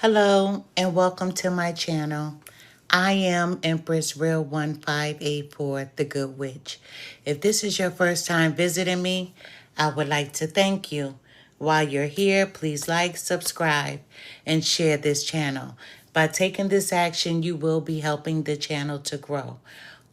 Hello and welcome to my channel. I am Empress Real 1584, the Good Witch. If this is your first time visiting me, I would like to thank you. While you're here, please like, subscribe, and share this channel. By taking this action, you will be helping the channel to grow.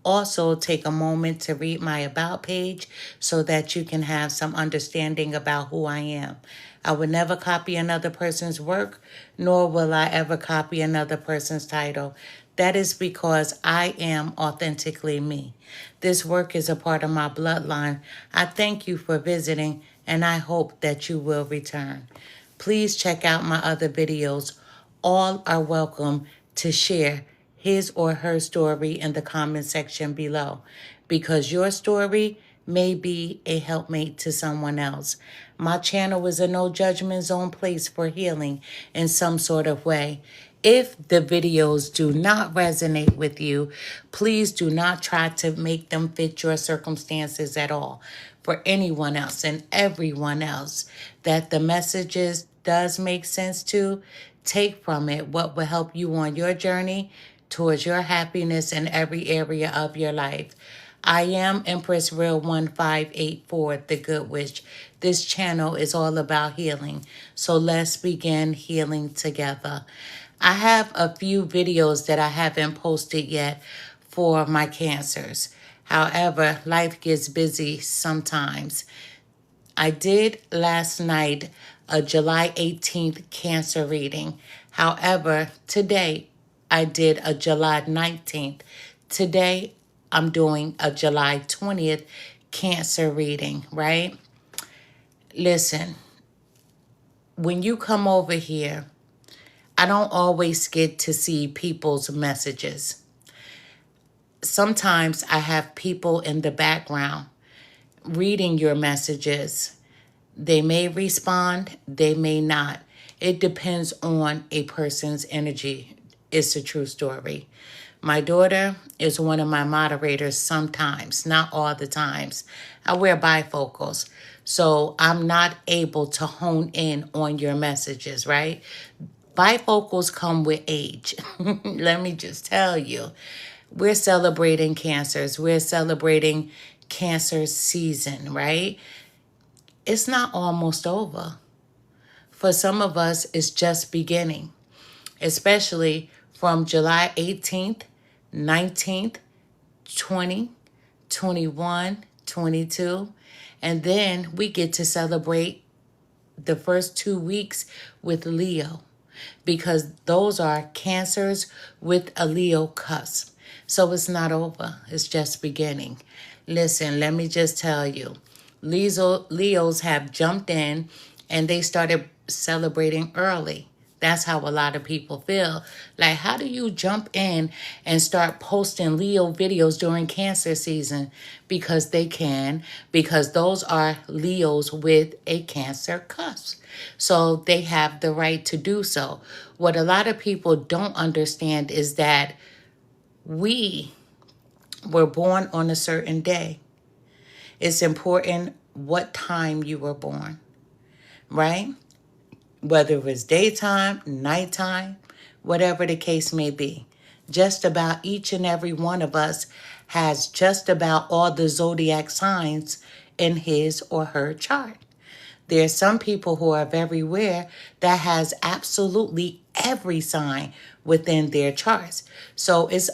Also, take a moment to read my About page so that you can have some understanding about who I am. I would never copy another person's work, nor will I ever copy another person's title. That is because I am authentically me. This work is a part of my bloodline. I thank you for visiting, and I hope that you will return. Please check out my other videos. All are welcome to share his or her story in the comment section below, because your story may be a helpmate to someone else. My channel is a no judgment zone place for healing in some sort of way. If the videos do not resonate with you, please do not try to make them fit your circumstances at all. For anyone else and everyone else that the messages does make sense to, take from it what will help you on your journey towards your happiness in every area of your life. I am Empress Real 1584, the Good Witch. This channel is all about healing. So let's begin healing together. I have a few videos that I haven't posted yet for my cancers. However, life gets busy sometimes. I did last night a July 18th cancer reading. However, today I did a July 19th. Today I'm doing a July 20th cancer reading, right? Listen, when you come over here, I don't always get to see people's messages. Sometimes I have people in the background reading your messages. They may respond, they may not. It depends on a person's energy. It's a true story. My daughter is one of my moderators sometimes, not all the times. I wear bifocals, so I'm not able to hone in on your messages, right? Bifocals come with age. Let me just tell you. We're celebrating cancers. We're celebrating cancer season, right? It's not almost over. For some of us, it's just beginning, especially from July 18th, 19th, 20, 21, 22. And then we get to celebrate the first 2 weeks with Leo, because those are cancers with a Leo cusp. So it's not over. It's just beginning. Listen, let me just tell you, Leos have jumped in and they started celebrating early. That's how a lot of people feel. Like, how do you jump in and start posting Leo videos during cancer season? Because they can, because those are Leos with a cancer cusp. So they have the right to do so. What a lot of people don't understand is that we were born on a certain day. It's important what time you were born, right? Whether it was daytime, nighttime, whatever the case may be. Just about each and every one of us has just about all the zodiac signs in his or her chart. There's some people who are very rare that has absolutely every sign within their charts. So it's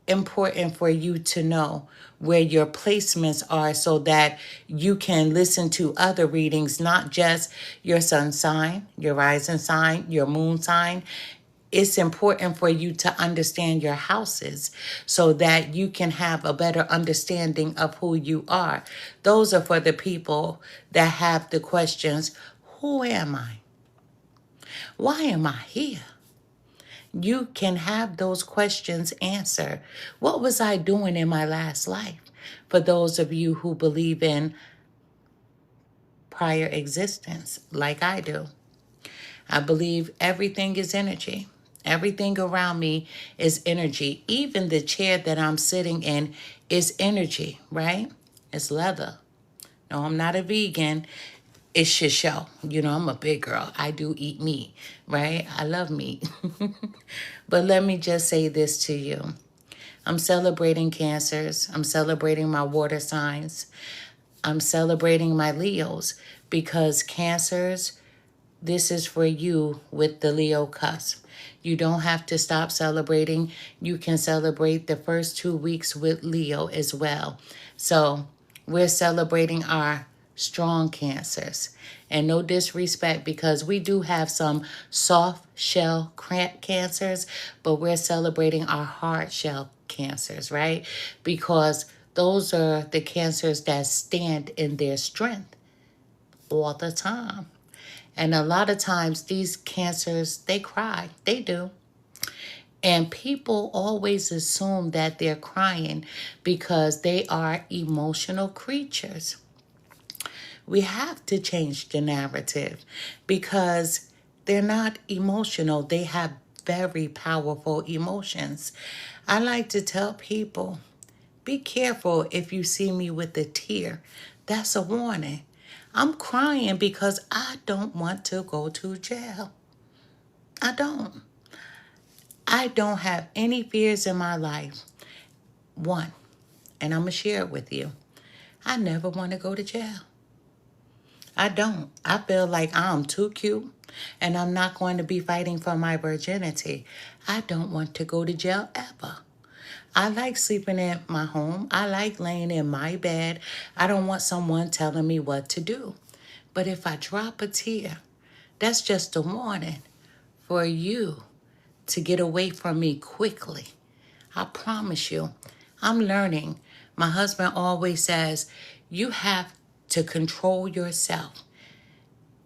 important for you to know where your placements are so that you can listen to other readings, not just your sun sign, your rising sign, your moon sign. It's important for you to understand your houses so that you can have a better understanding of who you are. Those are for the people that have the questions, who am I? Why am I here? You can have those questions answered. What was I doing in my last life? For those of you who believe in prior existence, like I do, I believe everything is energy. Everything around me is energy. Even the chair that I'm sitting in is energy, right? It's leather. No, I'm not a vegan. it should show. You know, I'm a big girl. I do eat meat, right? I love meat. But let me just say this to you. I'm celebrating Cancers. I'm celebrating my water signs. I'm celebrating my Leos because Cancers, this is for you with the Leo cusp. You don't have to stop celebrating. You can celebrate the first 2 weeks with Leo as well. So we're celebrating our strong Cancers. And no disrespect, because we do have some soft shell Cancers, but we're celebrating our hard shell Cancers, right? Because those are the Cancers that stand in their strength all the time. And a lot of times these Cancers, they cry. They do. And people always assume that they're crying because they are emotional creatures. We have to change the narrative because they're not emotional. They have very powerful emotions. I like to tell people, be careful if you see me with a tear. That's a warning. I'm crying because I don't want to go to jail. I don't. I don't have any fears in my life. One, and I'm going to share it with you. I never want to go to jail. I don't. I feel like I'm too cute and I'm not going to be fighting for my virginity. I don't want to go to jail ever. I like sleeping in my home. I like laying in my bed. I don't want someone telling me what to do. But if I drop a tear, that's just a warning for you to get away from me quickly. I promise you, I'm learning. My husband always says, you have to control yourself.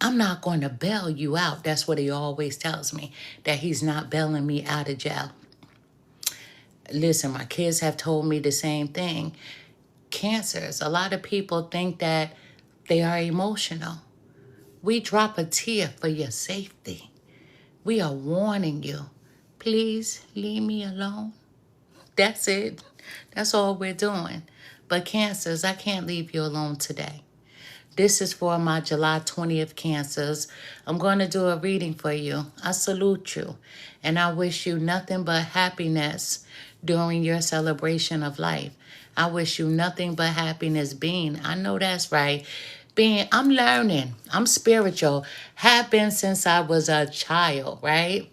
I'm not going to bail you out. That's what he always tells me, that he's not bailing me out of jail. Listen, my kids have told me the same thing. Cancers, a lot of people think that they are emotional. We drop a tear for your safety. We are warning you. Please leave me alone. That's it. That's all we're doing. But Cancers, I can't leave you alone today. This is for my July 20th Cancers. I'm going to do a reading for you. I salute you. And I wish you nothing but happiness during your celebration of life. I wish you nothing but happiness being. I know that's right. I'm learning. I'm spiritual. Have been since I was a child, right?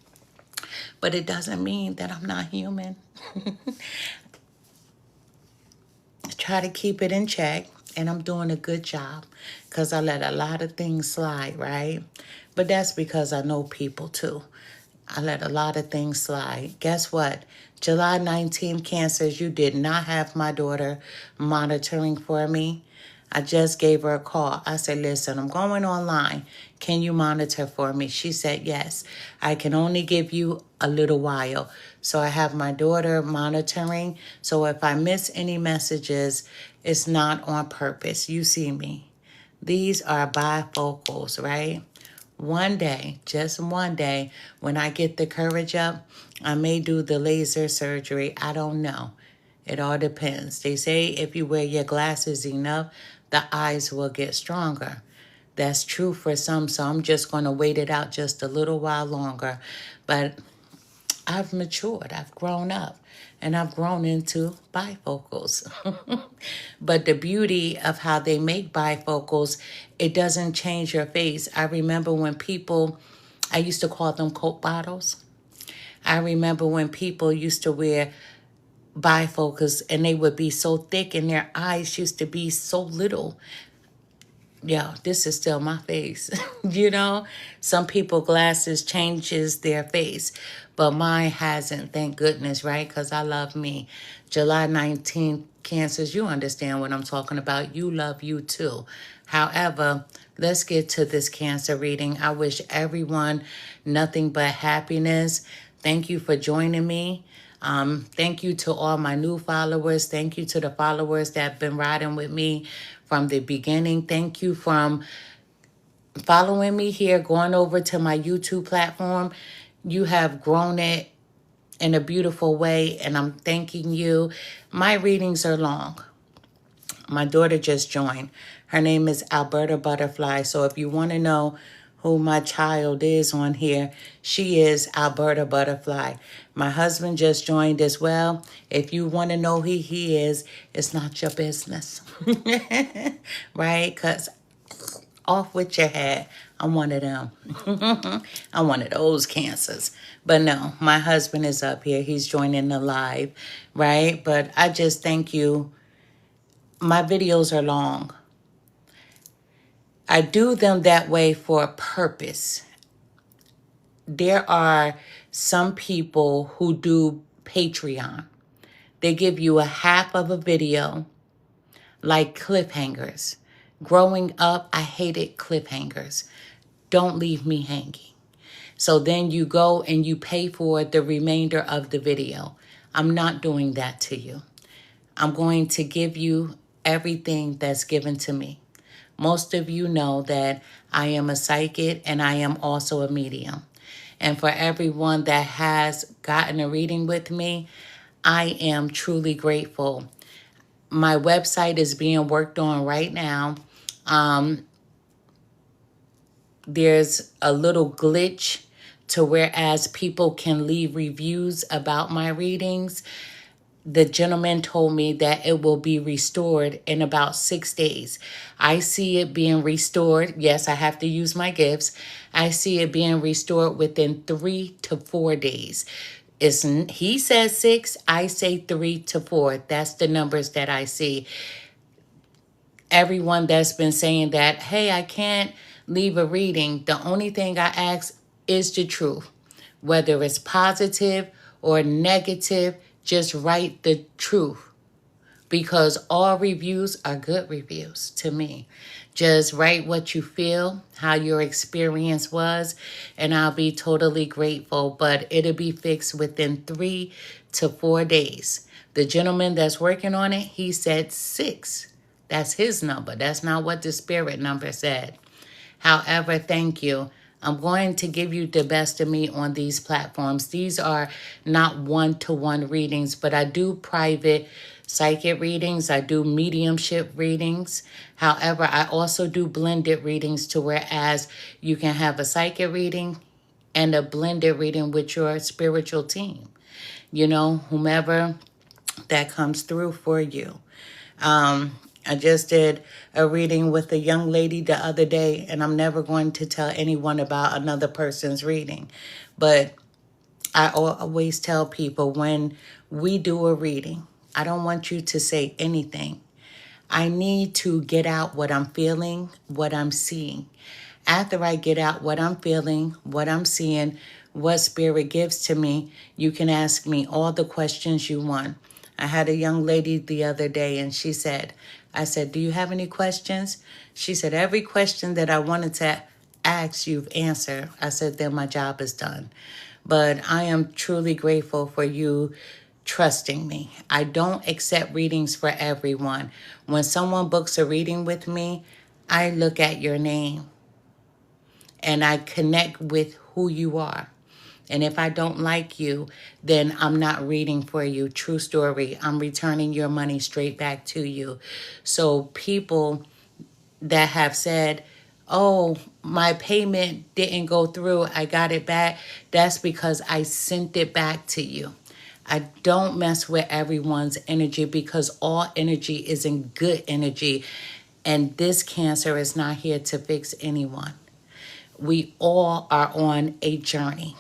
But it doesn't mean that I'm not human. Try to keep it in check, and I'm doing a good job because I let a lot of things slide, right? But that's because I know people too. I let a lot of things slide. Guess what? July 19th, Cancers, you did not have my daughter monitoring for me. I just gave her a call. I said, listen, I'm going online. Can you monitor for me? She said, yes. I can only give you a little while. So I have my daughter monitoring. So if I miss any messages, it's not on purpose. You see me. These are bifocals, right? One day, just one day, when I get the courage up, I may do the laser surgery. I don't know. It all depends. They say if you wear your glasses enough, the eyes will get stronger. That's true for some, so I'm just going to wait it out just a little while longer. But I've matured. I've grown up. And I've grown into bifocals. But the beauty of how they make bifocals, it doesn't change your face. I remember when I used to call them Coke bottles. I remember when people used to wear bifocals and they would be so thick and their eyes used to be so little. Yeah, this is still my face. You know, some people glasses changes their face, but mine hasn't, thank goodness, right? Because I love me. July 19th, Cancers, you understand what I'm talking about. You love you too. However, let's get to this Cancer reading. I wish everyone nothing but happiness. Thank you for joining me. Thank you to all my new followers. Thank you to the followers that have been riding with me from the beginning. Thank you from following me here, going over to my YouTube platform. You have grown it in a beautiful way, and I'm thanking you. My readings are long. My daughter just joined. Her name is Alberta Butterfly. So if you want to know who my child is on here, she is Alberta Butterfly. My husband just joined as well. If you want to know who he is, it's not your business. Right? Because off with your head. I'm one of them. I'm one of those cancers. But no, my husband is up here. He's joining the live, right? But I just thank you. My videos are long. I do them that way for a purpose. There are some people who do Patreon. They give you a half of a video like cliffhangers. Growing up, I hated cliffhangers. Don't leave me hanging. So then you go and you pay for the remainder of the video. I'm not doing that to you. I'm going to give you everything that's given to me. Most of you know that I am a psychic and I am also a medium. And for everyone that has gotten a reading with me, I am truly grateful. My website is being worked on right now. There's a little glitch to whereas people can leave reviews about my readings. The gentleman told me that it will be restored in about 6 days. I see it being restored. Yes, I have to use my gifts. I see it being restored within 3 to 4 days. He says 6, I say 3 to 4. That's the numbers that I see. Everyone that's been saying that, hey, I can't leave a reading. The only thing I ask is the truth. Whether it's positive or negative, just write the truth. Because all reviews are good reviews to me. Just write what you feel, how your experience was, and I'll be totally grateful. But it'll be fixed within 3 to 4 days. The gentleman that's working on it, he said 6. That's his number. That's not what the spirit number said. However, thank you. I'm going to give you the best of me on these platforms. These are not one-to-one readings, but I do private psychic readings. I do mediumship readings. However, I also do blended readings to whereas you can have a psychic reading and a blended reading with your spiritual team. You know, whomever that comes through for you. I just did a reading with a young lady the other day, and I'm never going to tell anyone about another person's reading. But I always tell people when we do a reading, I don't want you to say anything. I need to get out what I'm feeling, what I'm seeing. After I get out what I'm feeling, what I'm seeing, what spirit gives to me, you can ask me all the questions you want. I had a young lady the other day and she said, I said, do you have any questions? She said, every question that I wanted to ask you've answered. I said, then my job is done. But I am truly grateful for you trusting me. I don't accept readings for everyone. When someone books a reading with me, I look at your name and I connect with who you are. And if I don't like you, then I'm not reading for you. True story. I'm returning your money straight back to you. So people that have said, oh, my payment didn't go through, I got it back, that's because I sent it back to you. I don't mess with everyone's energy because all energy is in good energy. And this cancer is not here to fix anyone. We all are on a journey.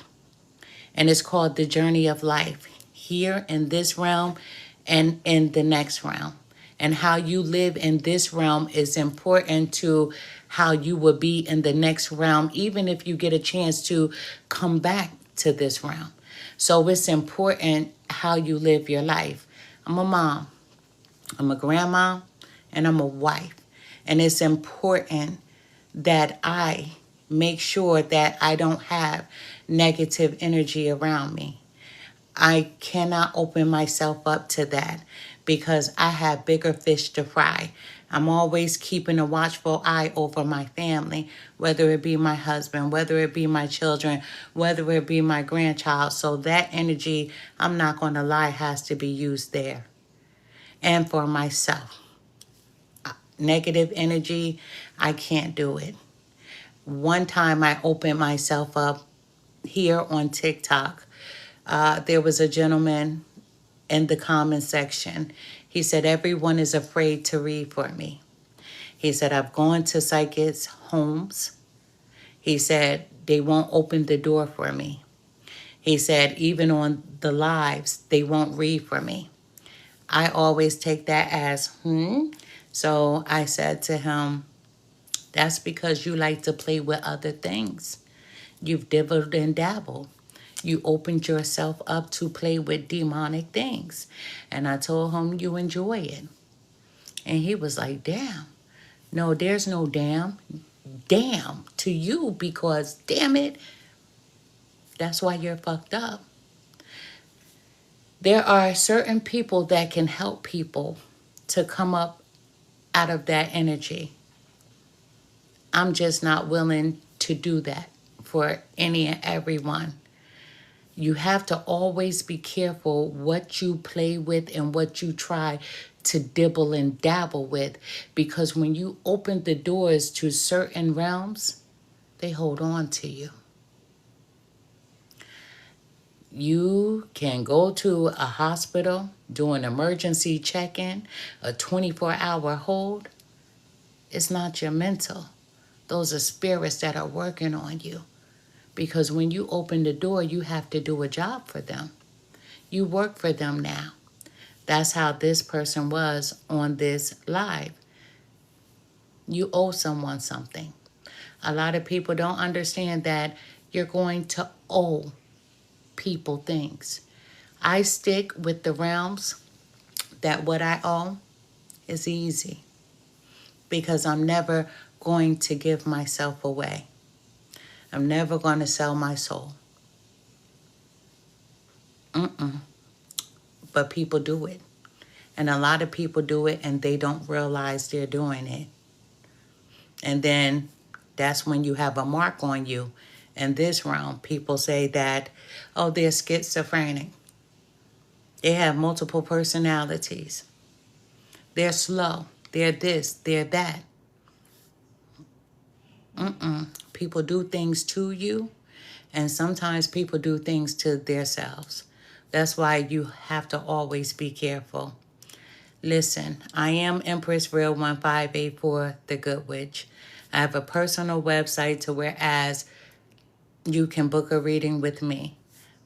And it's called the journey of life here in this realm and in the next realm. And how you live in this realm is important to how you will be in the next realm, even if you get a chance to come back to this realm. So it's important how you live your life. I'm a mom, I'm a grandma, and I'm a wife. And it's important that I make sure that I don't have negative energy around me. I cannot open myself up to that because I have bigger fish to fry. I'm always keeping a watchful eye over my family, whether it be my husband, whether it be my children, whether it be my grandchild. So that energy, I'm not going to lie, has to be used there. And for myself. negative energy, I can't do it. One time I opened myself up here on TikTok. There was a gentleman in the comment section. He said, everyone is afraid to read for me. He said, I've gone to psychics' homes. He said, they won't open the door for me. He said, even on the lives, they won't read for me. I always take that as, So I said to him, that's because you like to play with other things. You've dibbled and dabbled. You opened yourself up to play with demonic things. And I told him you enjoy it. And he was like, damn. No, there's no damn. Damn to you because, damn it, that's why you're fucked up. There are certain people that can help people to come up out of that energy. I'm just not willing to do that for any and everyone. You have to always be careful what you play with and what you try to dibble and dabble with, because when you open the doors to certain realms, they hold on to you. You can go to a hospital, do an emergency check-in, a 24-hour hold. It's not your mental. Those are spirits that are working on you. Because when you open the door, you have to do a job for them. You work for them now. That's how this person was on this live. You owe someone something. A lot of people don't understand that you're going to owe people things. I stick with the realms that what I owe is easy, because I'm never going to give myself away. I'm never going to sell my soul. But people do it. And a lot of people do it and they don't realize they're doing it. And then that's when you have a mark on you. In this realm, people say that, oh, they're schizophrenic. They have multiple personalities. They're slow. They're this, they're that. People do things to you, and sometimes people do things to themselves. That's why you have to always be careful. Listen, I am Empress Real 1584, the Good Witch. I have a personal website to whereas you can book a reading with me.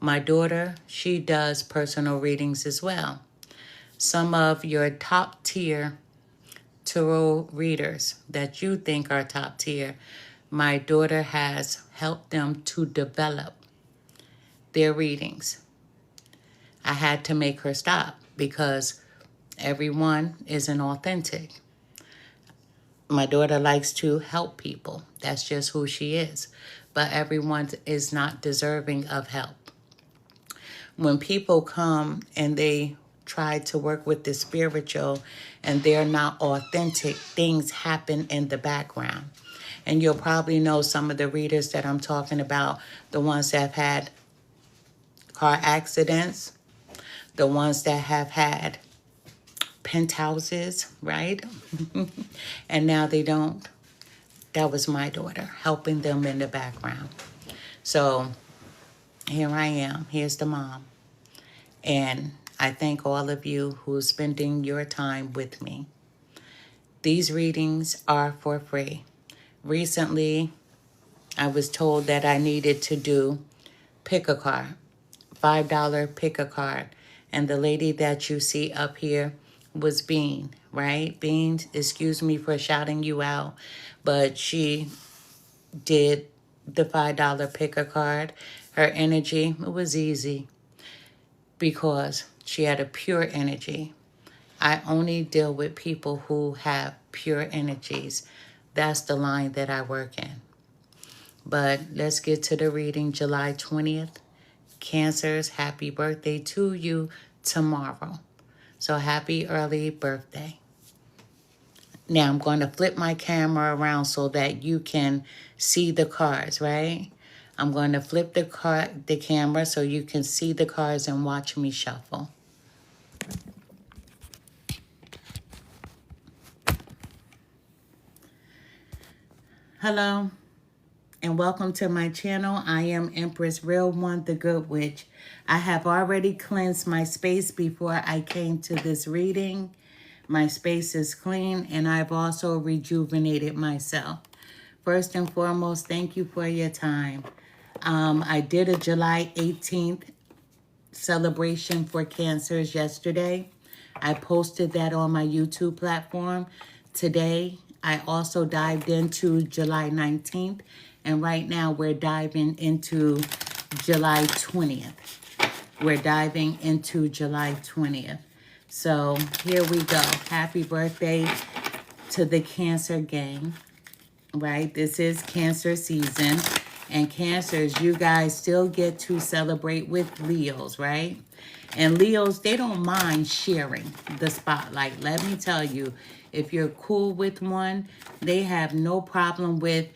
My daughter, she does personal readings as well. Some of your top tier tarot readers that you think are top tier, my daughter has helped them to develop their readings. I had to make her stop because everyone isn't authentic. My daughter likes to help people. That's just who she is. But everyone is not deserving of help. When people come and they try to work with the spiritual and they're not authentic, things happen in the background. And you'll probably know some of the readers that I'm talking about, the ones that have had car accidents, the ones that have had penthouses, right? And now they don't. That was my daughter, helping them in the background. So here I am. Here's the mom. And I thank all of you who are spending your time with me. These readings are for free. Recently, I was told that I needed to do pick a card, $5 pick a card. And the lady that you see up here was Bean, right? Bean, excuse me for shouting you out, but she did the $5 pick a card. Her energy, it was easy because she had a pure energy. I only deal with people who have pure energies. That's the line that I work in. But let's get to the reading. July 20th. Cancers, happy birthday to you tomorrow. So happy early birthday. Now I'm going to flip my camera around so that you can see the cards, right? I'm going to flip the camera so you can see the cards and watch me shuffle. Hello and welcome to my channel. I am Empress Real One, the Good Witch. I have already cleansed my space before I came to this reading. My space is clean and I've also rejuvenated myself. First and foremost, thank you for your time. I did a July 18th celebration for cancers yesterday. I posted that on my YouTube platform. Today, I also dived into July 19th, and right now we're diving into July 20th. We're diving into July 20th. So here we go. Happy birthday to the Cancer gang, right? This is Cancer season. And Cancers, you guys still get to celebrate with Leos, right? And Leos, they don't mind sharing the spotlight. Let me tell you, if you're cool with one, they have no problem with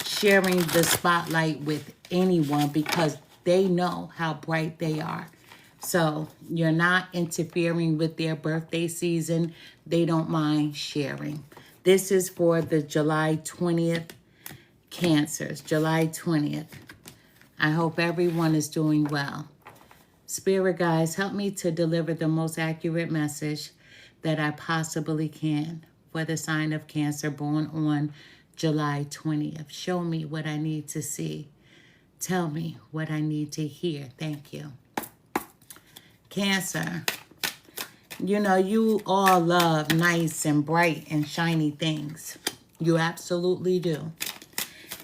sharing the spotlight with anyone because they know how bright they are. So you're not interfering with their birthday season. They don't mind sharing. This is for the July 20th Cancers, July 20th. I hope everyone is doing well. Spirit guides, help me to deliver the most accurate message that I possibly can for the sign of Cancer born on July 20th. Show me what I need to see. Tell me what I need to hear. Thank you. Cancer, you know, you all love nice and bright and shiny things. You absolutely do.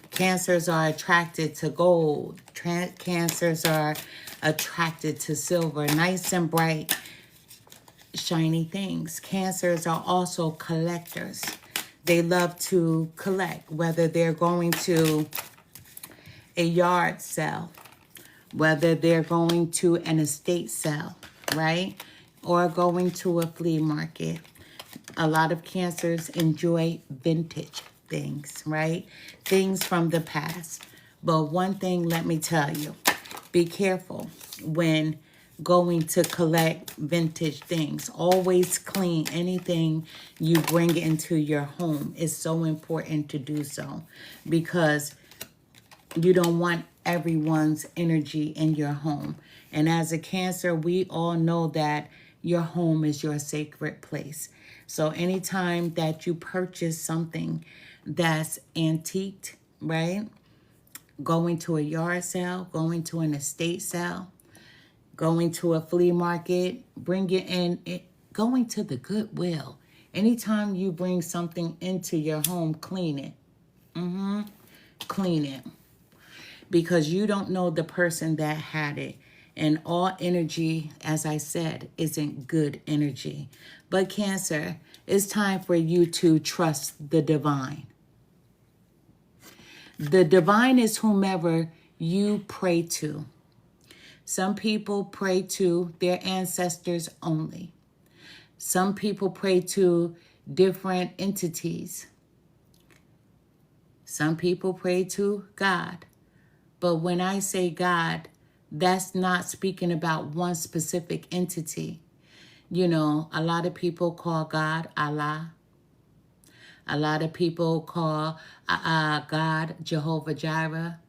Cancers are attracted to gold. Cancers are attracted to silver. Nice and bright, shiny things. Cancers are also collectors. They love to collect, whether they're going to a yard sale, whether they're going to an estate sale, right? Or going to a flea market. A lot of Cancers enjoy vintage things, right? Things from the past. But one thing, let me tell you, be careful when going to collect vintage things. Always clean anything you bring into your home. It's so important to do so because you don't want everyone's energy in your home. And as a Cancer, we all know that your home is your sacred place. So anytime that you purchase something that's antiqued, right? Going to a yard sale, going to an estate sale, going to a flea market, bring it in, going to the Goodwill. Anytime you bring something into your home, clean it. Clean it. Because you don't know the person that had it. And all energy, as I said, isn't good energy. But Cancer, it's time for you to trust the divine. The divine is whomever you pray to. Some people pray to their ancestors only. Some people pray to different entities. Some people pray to God. But when I say God, that's not speaking about one specific entity. You know, a lot of people call God Allah. A lot of people call God Jehovah Jireh.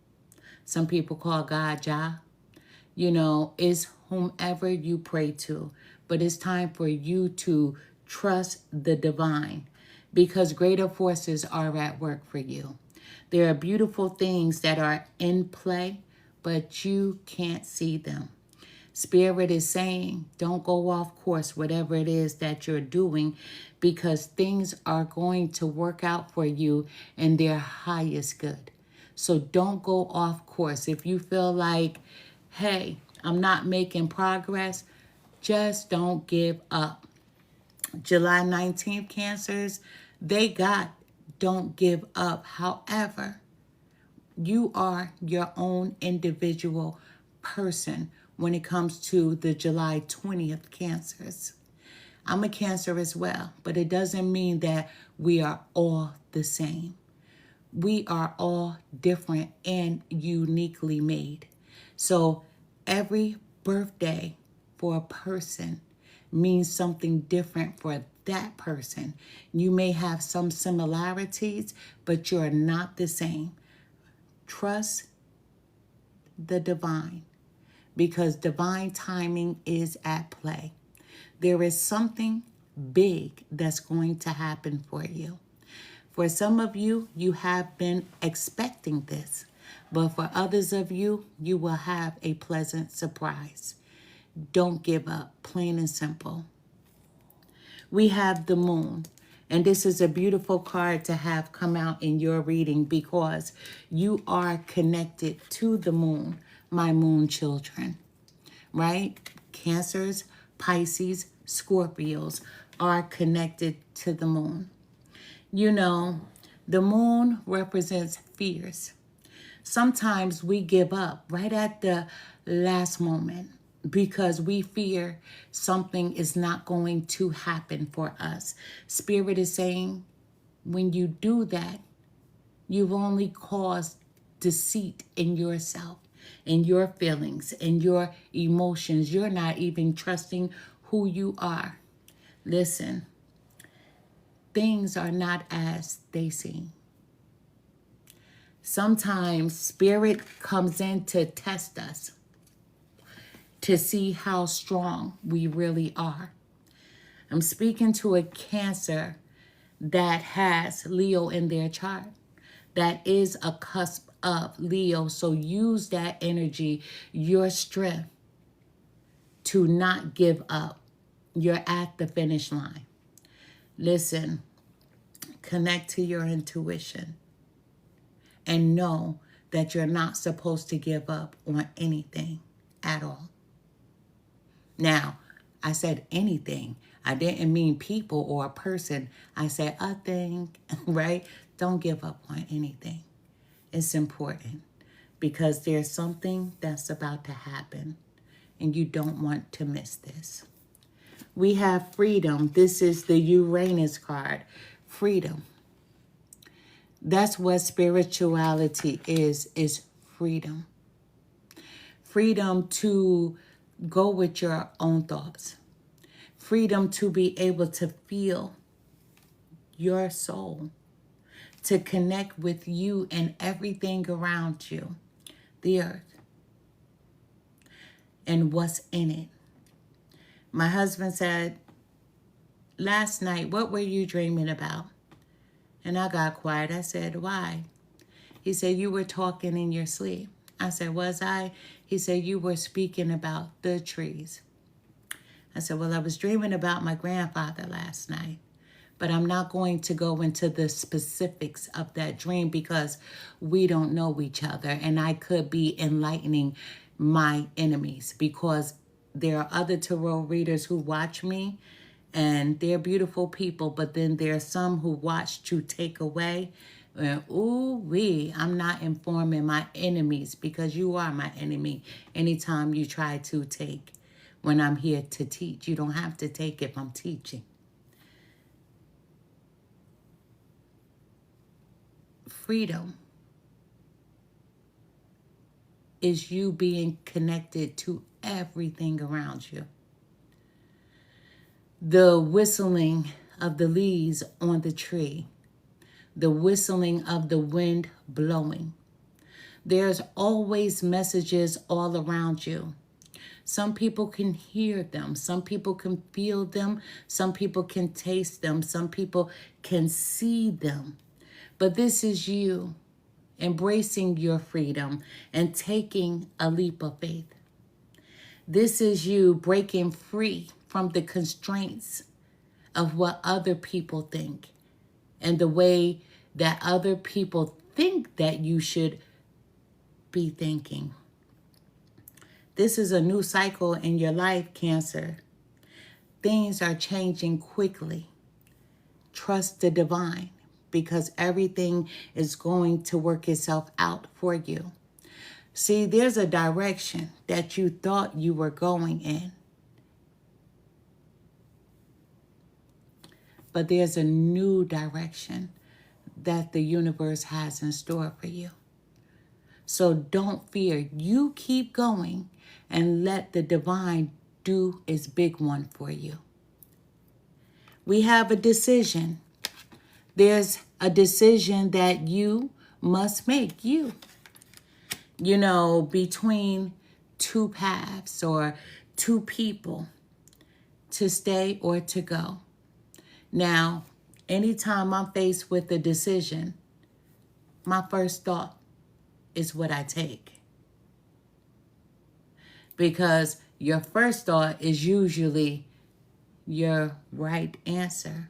Some people call God Jah. You know, it's whomever you pray to. But it's time for you to trust the divine because greater forces are at work for you. There are beautiful things that are in play, but you can't see them. Spirit is saying, don't go off course, whatever it is that you're doing, because things are going to work out for you in their highest good. So don't go off course. If you feel like, hey, I'm not making progress, just don't give up. July 19th, Cancers, they got don't give up. However, you are your own individual person when it comes to the July 20th Cancers. I'm a Cancer as well, but it doesn't mean that we are all the same. We are all different and uniquely made. So every birthday for a person means something different for that person. You may have some similarities, but you're not the same. Trust the divine, because divine timing is at play. There is something big that's going to happen for you. For some of you, you have been expecting this, but for others of you, you will have a pleasant surprise. Don't give up, plain and simple. We have the moon, and this is a beautiful card to have come out in your reading because you are connected to the moon, my moon children, right? Cancers, Pisces, Scorpios are connected to the moon. You know, the moon represents fears. Sometimes we give up right at the last moment because we fear something is not going to happen for us. Spirit is saying, when you do that, you've only caused deceit in yourself, in your feelings, in your emotions. You're not even trusting who you are. Listen, things are not as they seem. Sometimes spirit comes in to test us, to see how strong we really are. I'm speaking to a Cancer that has Leo in their chart, that is a cusp of Leo. So use that energy, your strength, to not give up. You're at the finish line. Listen, connect to your intuition and know that you're not supposed to give up on anything at all. Now, I said anything. I didn't mean people or a person. I said a thing, right? Don't give up on anything. It's important because there's something that's about to happen and you don't want to miss this. We have freedom. This is the Uranus card. Freedom. That's what spirituality is freedom. Freedom to go with your own thoughts. Freedom to be able to feel your soul, to connect with you and everything around you, the earth, and what's in it. My husband said, last night, what were you dreaming about? And I got quiet. I said, why? He said, you were talking in your sleep. I said, was I? He said, you were speaking about the trees. I said, well, I was dreaming about my grandfather last night, but I'm not going to go into the specifics of that dream because we don't know each other, and I could be enlightening my enemies because there are other tarot readers who watch me, and they're beautiful people, but then there are some who watch to take away. And I'm not informing my enemies because you are my enemy anytime you try to take when I'm here to teach. You don't have to take if I'm teaching. Freedom is you being connected to everything around you. The whistling of the leaves on the tree, the whistling of the wind blowing. There's always messages all around you. Some people can hear them. Some people can feel them. Some people can taste them. Some people can see them. But this is you embracing your freedom and taking a leap of faith. This is you breaking free from the constraints of what other people think and the way that other people think that you should be thinking. This is a new cycle in your life, Cancer. Things are changing quickly. Trust the divine because everything is going to work itself out for you. See, there's a direction that you thought you were going in, but there's a new direction that the universe has in store for you. So don't fear. You keep going and let the divine do its big one for you. We have a decision. There's a decision that you must make. Between two paths or two people, to stay or to go. Now, anytime I'm faced with a decision, my first thought is what I take. Because your first thought is usually your right answer.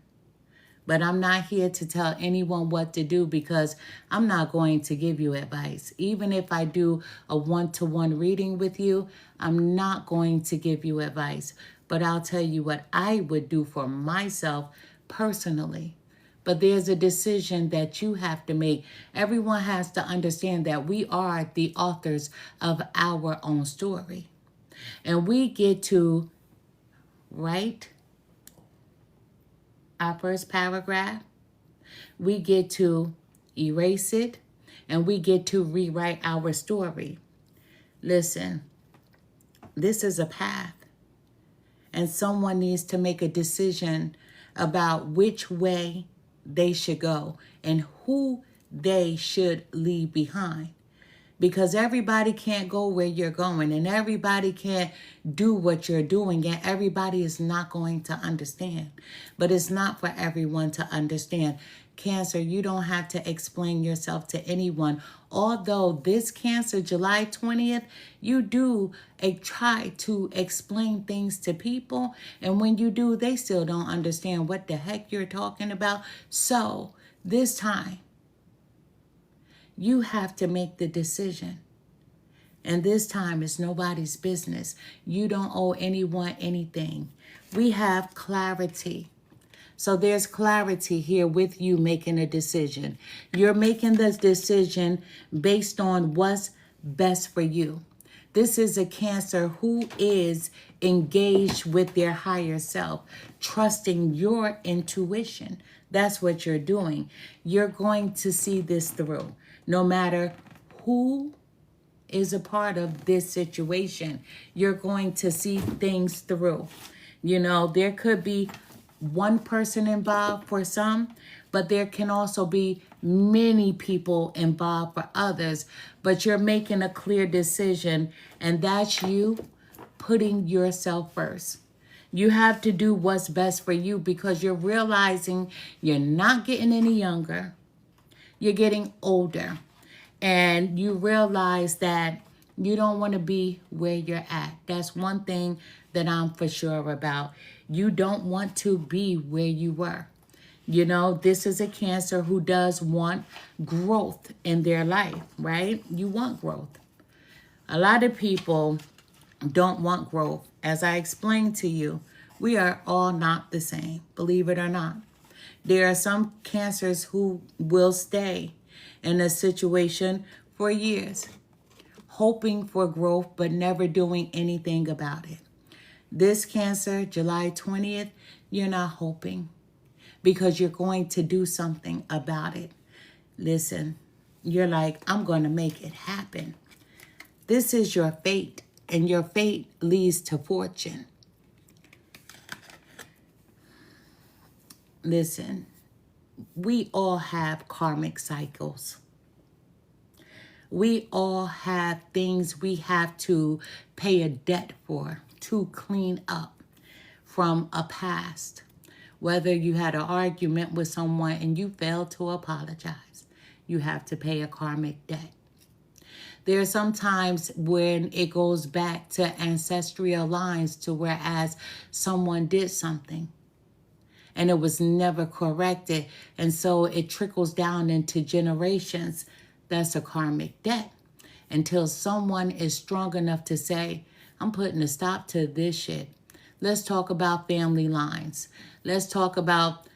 But I'm not here to tell anyone what to do, because I'm not going to give you advice. Even if I do a one-to-one reading with you, I'm not going to give you advice. But I'll tell you what I would do for myself personally. But there's a decision that you have to make. Everyone has to understand that we are the authors of our own story. And we get to write our first paragraph, we get to erase it, and we get to rewrite our story. Listen, this is a path, and someone needs to make a decision about which way they should go and who they should leave behind. Because everybody can't go where you're going, and everybody can't do what you're doing, and everybody is not going to understand. But it's not for everyone to understand. Cancer, you don't have to explain yourself to anyone. Although this Cancer, July 20th, you do try to explain things to people. And when you do, they still don't understand what the heck you're talking about. So this time, you have to make the decision. And this time is nobody's business. You don't owe anyone anything. We have clarity. So there's clarity here with you making a decision. You're making this decision based on what's best for you. This is a Cancer who is engaged with their higher self, trusting your intuition. That's what you're doing. You're going to see this through. No matter who is a part of this situation, you're going to see things through. There could be one person involved for some, but there can also be many people involved for others. But you're making a clear decision, and that's you putting yourself first. You have to do what's best for you, because you're realizing you're not getting any younger. You're getting older, and you realize that you don't want to be where you're at. That's one thing that I'm for sure about. You don't want to be where you were. This is a Cancer who does want growth in their life, right? You want growth. A lot of people don't want growth. As I explained to you, we are all not the same, believe it or not. There are some Cancers who will stay in a situation for years, hoping for growth, but never doing anything about it. This Cancer, July 20th, you're not hoping, because you're going to do something about it. Listen, you're like, I'm going to make it happen. This is your fate, and your fate leads to fortune. Listen, we all have karmic cycles. We all have things we have to pay a debt for, to clean up from a past. Whether you had an argument with someone and you failed to apologize, you have to pay a karmic debt. There are some times when it goes back to ancestral lines, to whereas someone did something and it was never corrected, and so it trickles down into generations. That's a karmic debt. Until someone is strong enough to say, I'm putting a stop to this shit. Let's talk about family lines. Let's talk about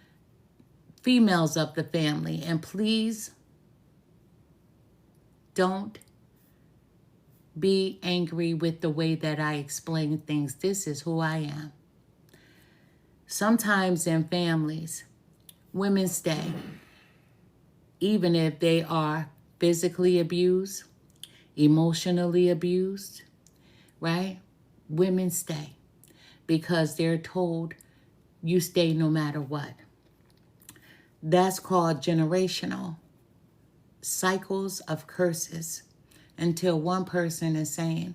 females of the family. And please don't be angry with the way that I explain things. This is who I am. Sometimes in families, women stay, even if they are physically abused, emotionally abused, right? Women stay because they're told you stay no matter what. That's called generational cycles of curses, until one person is saying,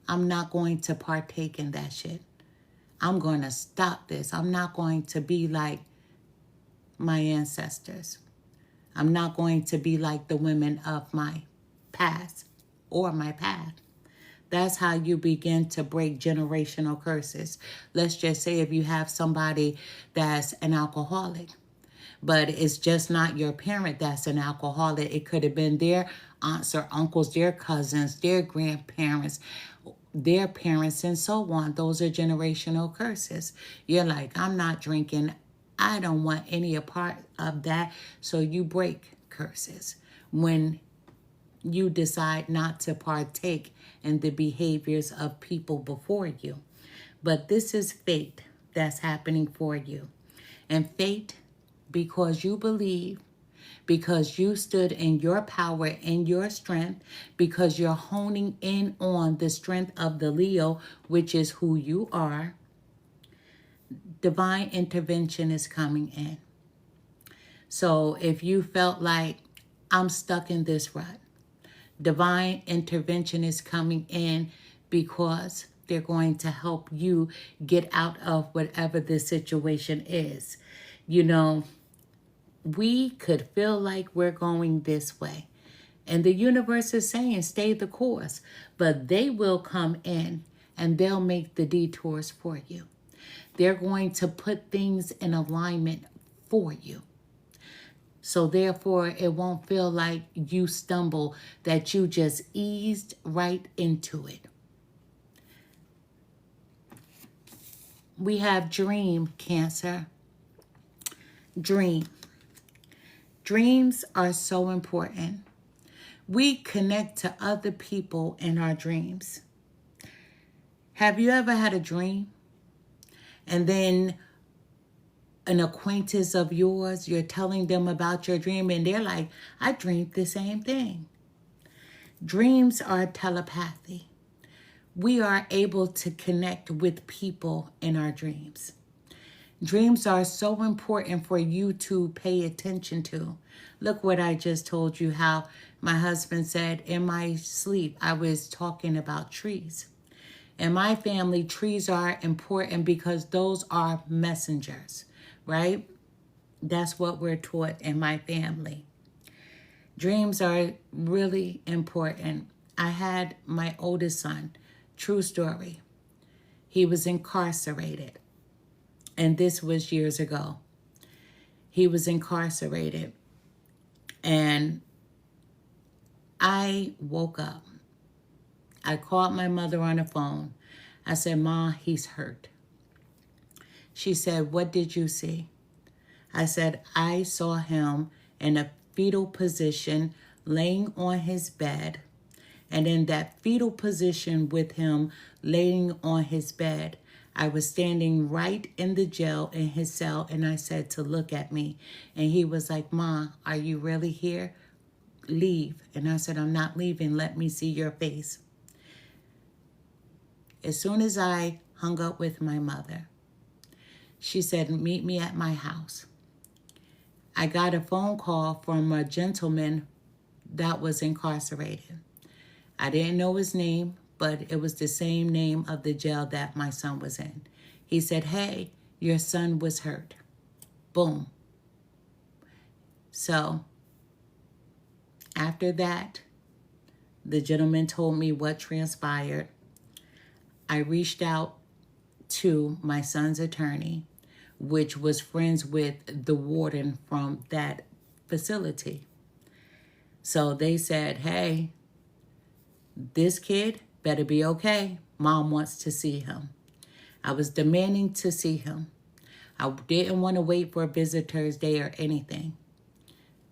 I'm not going to partake in that shit. I'm going to stop this. I'm not going to be like my ancestors. I'm not going to be like the women of my past or my path. That's how you begin to break generational curses. Let's just say if you have somebody that's an alcoholic, but it's just not your parent that's an alcoholic. It could have been their aunts or uncles, their cousins, their grandparents, their parents, and so on. Those are generational curses. You're like, I'm not drinking. I don't want any part of that. So you break curses when you decide not to partake in the behaviors of people before you. But this is fate that's happening for you. And fate, because you believe, because you stood in your power and your strength, because you're honing in on the strength of the Leo, which is who you are, divine intervention is coming in. So if you felt like, I'm stuck in this rut, divine intervention is coming in, because they're going to help you get out of whatever the situation is. You know, we could feel like we're going this way, and the universe is saying, stay the course, but they will come in and they'll make the detours for you. They're going to put things in alignment for you. So therefore, it won't feel like you stumble, that you just eased right into it. We have dream, Cancer. Dream. Dreams are so important. We connect to other people in our dreams. Have you ever had a dream and then an acquaintance of yours, you're telling them about your dream and they're like, I dreamed the same thing? Dreams are telepathy. We are able to connect with people in our dreams. Dreams are so important for you to pay attention to. Look what I just told you, how my husband said in my sleep, I was talking about trees. In my family, trees are important because those are messengers, right? That's what we're taught in my family. Dreams are really important. I had my oldest son, true story. He was incarcerated, and this was years ago. He was incarcerated, and I woke up. I called my mother on the phone. I said, Ma, he's hurt. She said, what did you see? I said, I saw him in a fetal position, laying on his bed. And in that fetal position with him laying on his bed, I was standing right in the jail in his cell, and I said to look at me. And he was like, Ma, are you really here? Leave. And I said, I'm not leaving. Let me see your face. As soon as I hung up with my mother, she said, meet me at my house. I got a phone call from a gentleman that was incarcerated. I didn't know his name, but it was the same name of the jail that my son was in. He said, hey, your son was hurt. Boom. So after that, the gentleman told me what transpired. I reached out to my son's attorney, which was friends with the warden from that facility. So they said, hey, this kid better be okay. Mom wants to see him. I was demanding to see him. I didn't want to wait for a visitor's day or anything.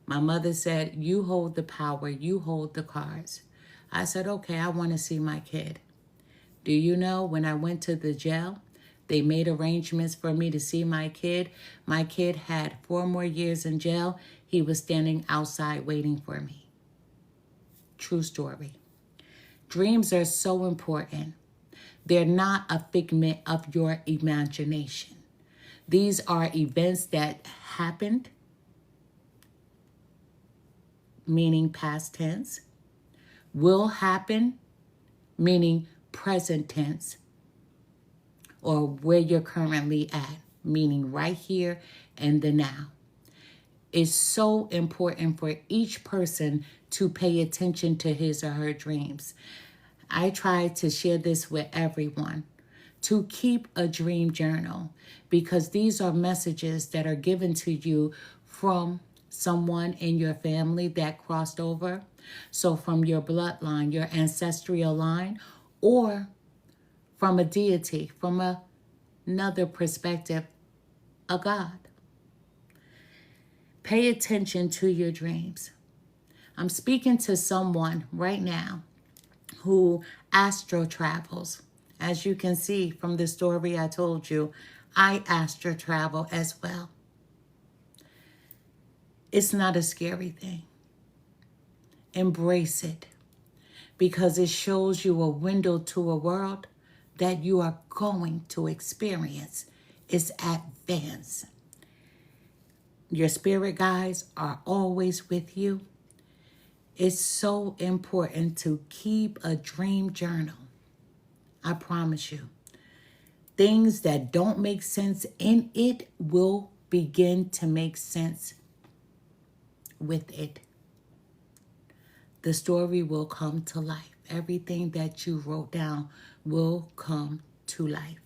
My mother said, you hold the power, you hold the cards. I said, okay, I want to see my kid. Do you know, when I went to the jail, they made arrangements for me to see my kid. My kid had 4 more years in jail. He was standing outside waiting for me. True story. Dreams are so important. They're not a figment of your imagination. These are events that happened, meaning past tense, will happen, meaning present tense, or where you're currently at, meaning right here and the now. It's so important for each person to pay attention to his or her dreams. I try to share this with everyone, to keep a dream journal, because these are messages that are given to you from someone in your family that crossed over. So from your bloodline, your ancestral line, or from a deity, from another perspective, a God. Pay attention to your dreams. I'm speaking to someone right now who astro travels. As you can see from the story I told you, I astro travel as well. It's not a scary thing. Embrace it, because it shows you a window to a world that you are going to experience. It's advanced. Your spirit guides are always with you. It's so important to keep a dream journal. I promise you. Things that don't make sense in it will begin to make sense with it. The story will come to life. Everything that you wrote down will come to life.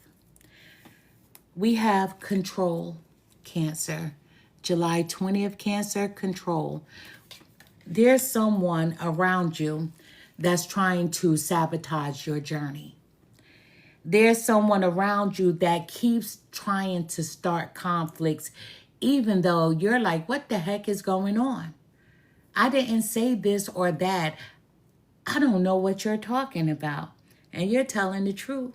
We have control, Cancer. July 20th, Cancer, control. There's someone around you that's trying to sabotage your journey. There's someone around you that keeps trying to start conflicts, even though you're like, what the heck is going on? I didn't say this or that. I don't know what you're talking about. And you're telling the truth.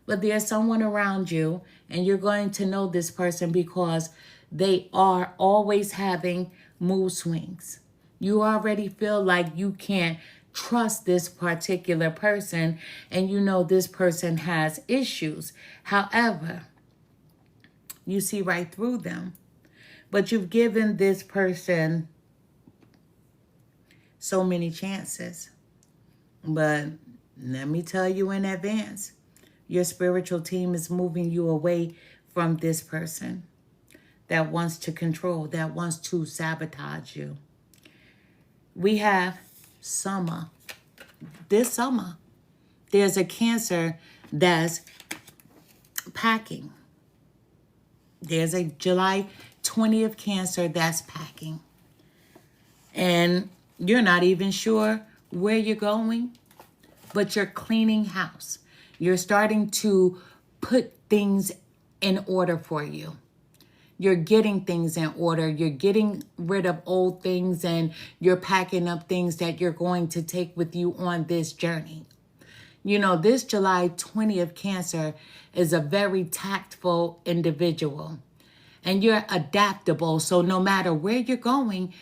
But there's someone around you, and you're going to know this person because they are always having mood swings. You already feel like you can't trust this particular person, and you know this person has issues. However, you see right through them. But you've given this person so many chances. But let me tell you in advance, your spiritual team is moving you away from this person that wants to control, that wants to sabotage you. We have summer. This summer, there's a Cancer that's packing. There's a July 20th Cancer that's packing. And you're not even sure where you're going, but you're cleaning house. You're starting to put things in order for you. You're getting things in order. You're getting rid of old things, and you're packing up things that you're going to take with you on this journey. You know, this July 20th Cancer is a very tactful individual, and you're adaptable. So no matter where you're going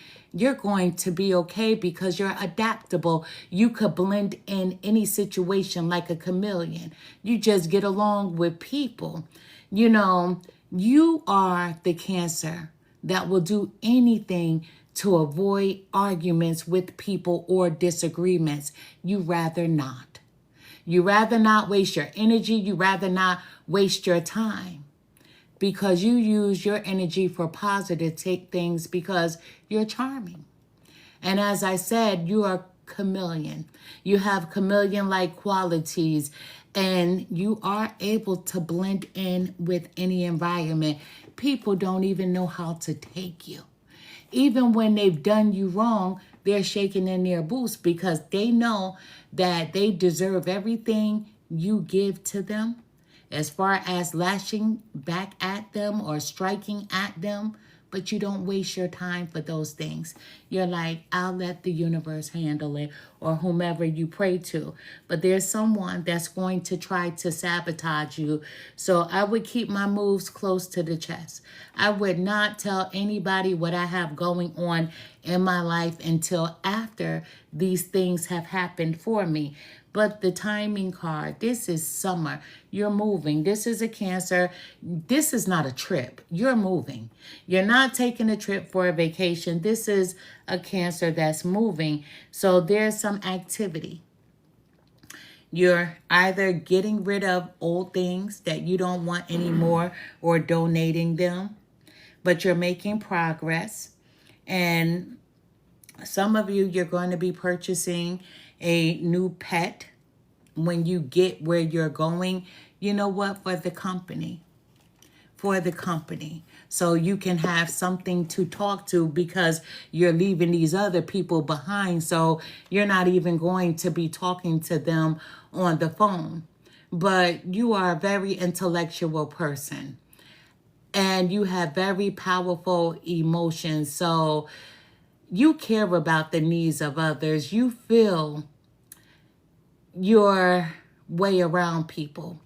to be okay because you're adaptable. You could blend in any situation like a chameleon. You just get along with people. You know, you are the Cancer that will do anything to avoid arguments with people or disagreements. You rather not. You rather not waste your energy. You rather not waste your time, because you use your energy for positive things because you're charming. And as I said, you are chameleon. You have chameleon-like qualities, and you are able to blend in with any environment. People don't even know how to take you. Even when they've done you wrong, they're shaking in their boots because they know that they deserve everything you give to them. As far as lashing back at them or striking at them, but you don't waste your time for those things. You're like, I'll let the universe handle it, or whomever you pray to. But there's someone that's going to try to sabotage you. So I would keep my moves close to the chest. I would not tell anybody what I have going on in my life until after these things have happened for me. But the timing card, this is summer. You're moving. This is a Cancer. This is not a trip. You're moving. You're not taking a trip for a vacation. This is a Cancer that's moving. So there's some activity. You're either getting rid of old things that you don't want anymore or donating them, but you're making progress. And some of you, you're going to be purchasing a new pet when you get where you're going. You know what? For the company. For the company. So you can have something to talk to because you're leaving these other people behind. So you're not even going to be talking to them on the phone. But you are a very intellectual person. And you have very powerful emotions. So you care about the needs of others. You feel your way around people.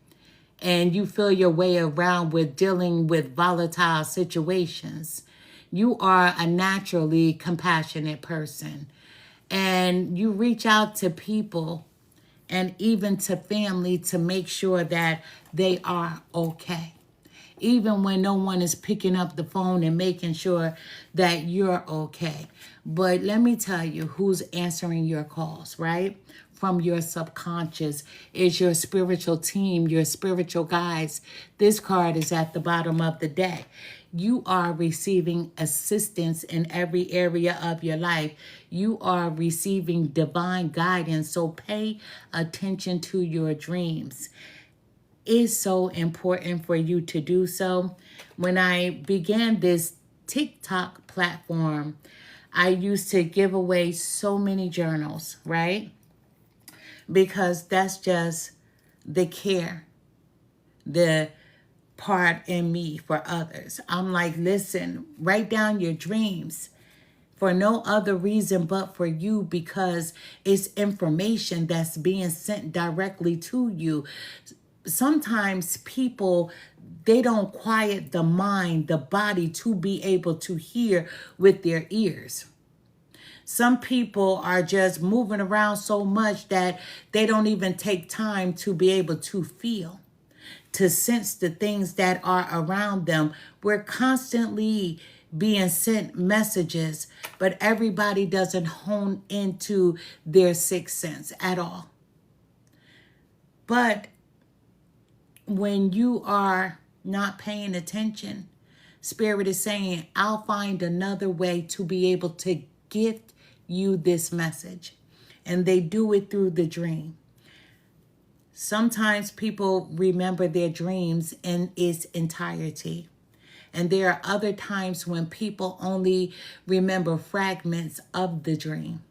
And you feel your way around with dealing with volatile situations. You are a naturally compassionate person. And you reach out to people and even to family to make sure that they are okay. Even when no one is picking up the phone and making sure that you're okay. But let me tell you who's answering your calls, right? From your subconscious is your spiritual team, your spiritual guides. This card is at the bottom of the deck. You are receiving assistance in every area of your life. You are receiving divine guidance. So pay attention to your dreams. Is so important for you to do so. When I began this TikTok platform, I used to give away so many journals, right? Because that's just the care, the part in me for others. I'm like, listen, write down your dreams for no other reason but for you, because it's information that's being sent directly to you. Sometimes people, they don't quiet the mind, the body to be able to hear with their ears. Some people are just moving around so much that they don't even take time to be able to feel, to sense the things that are around them. We're constantly being sent messages, but everybody doesn't hone into their sixth sense at all. But when you are not paying attention, Spirit is saying, I'll find another way to be able to gift you this message. And they do it through the dream. Sometimes people remember their dreams in its entirety. And there are other times when people only remember fragments of the dream.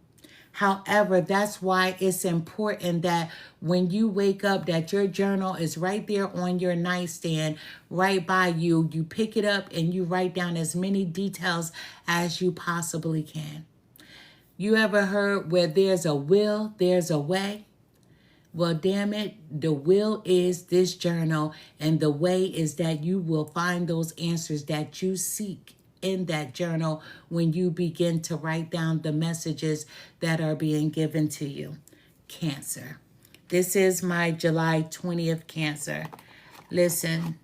However, that's why it's important that when you wake up, that your journal is right there on your nightstand, right by you. You pick it up and you write down as many details as you possibly can. You ever heard where there's a will, there's a way? Well, damn it, the will is this journal, and the way is that you will find those answers that you seek in that journal when you begin to write down the messages that are being given to you. Cancer. This is my July 20th Cancer. Listen,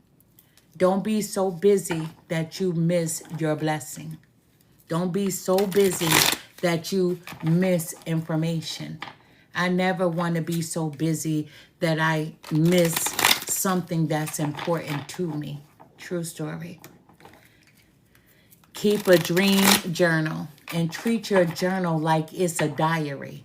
don't be so busy that you miss your blessing. Don't be so busy that you miss information. I never want to be so busy that I miss something that's important to me. True story. Keep a dream journal and treat your journal like it's a diary.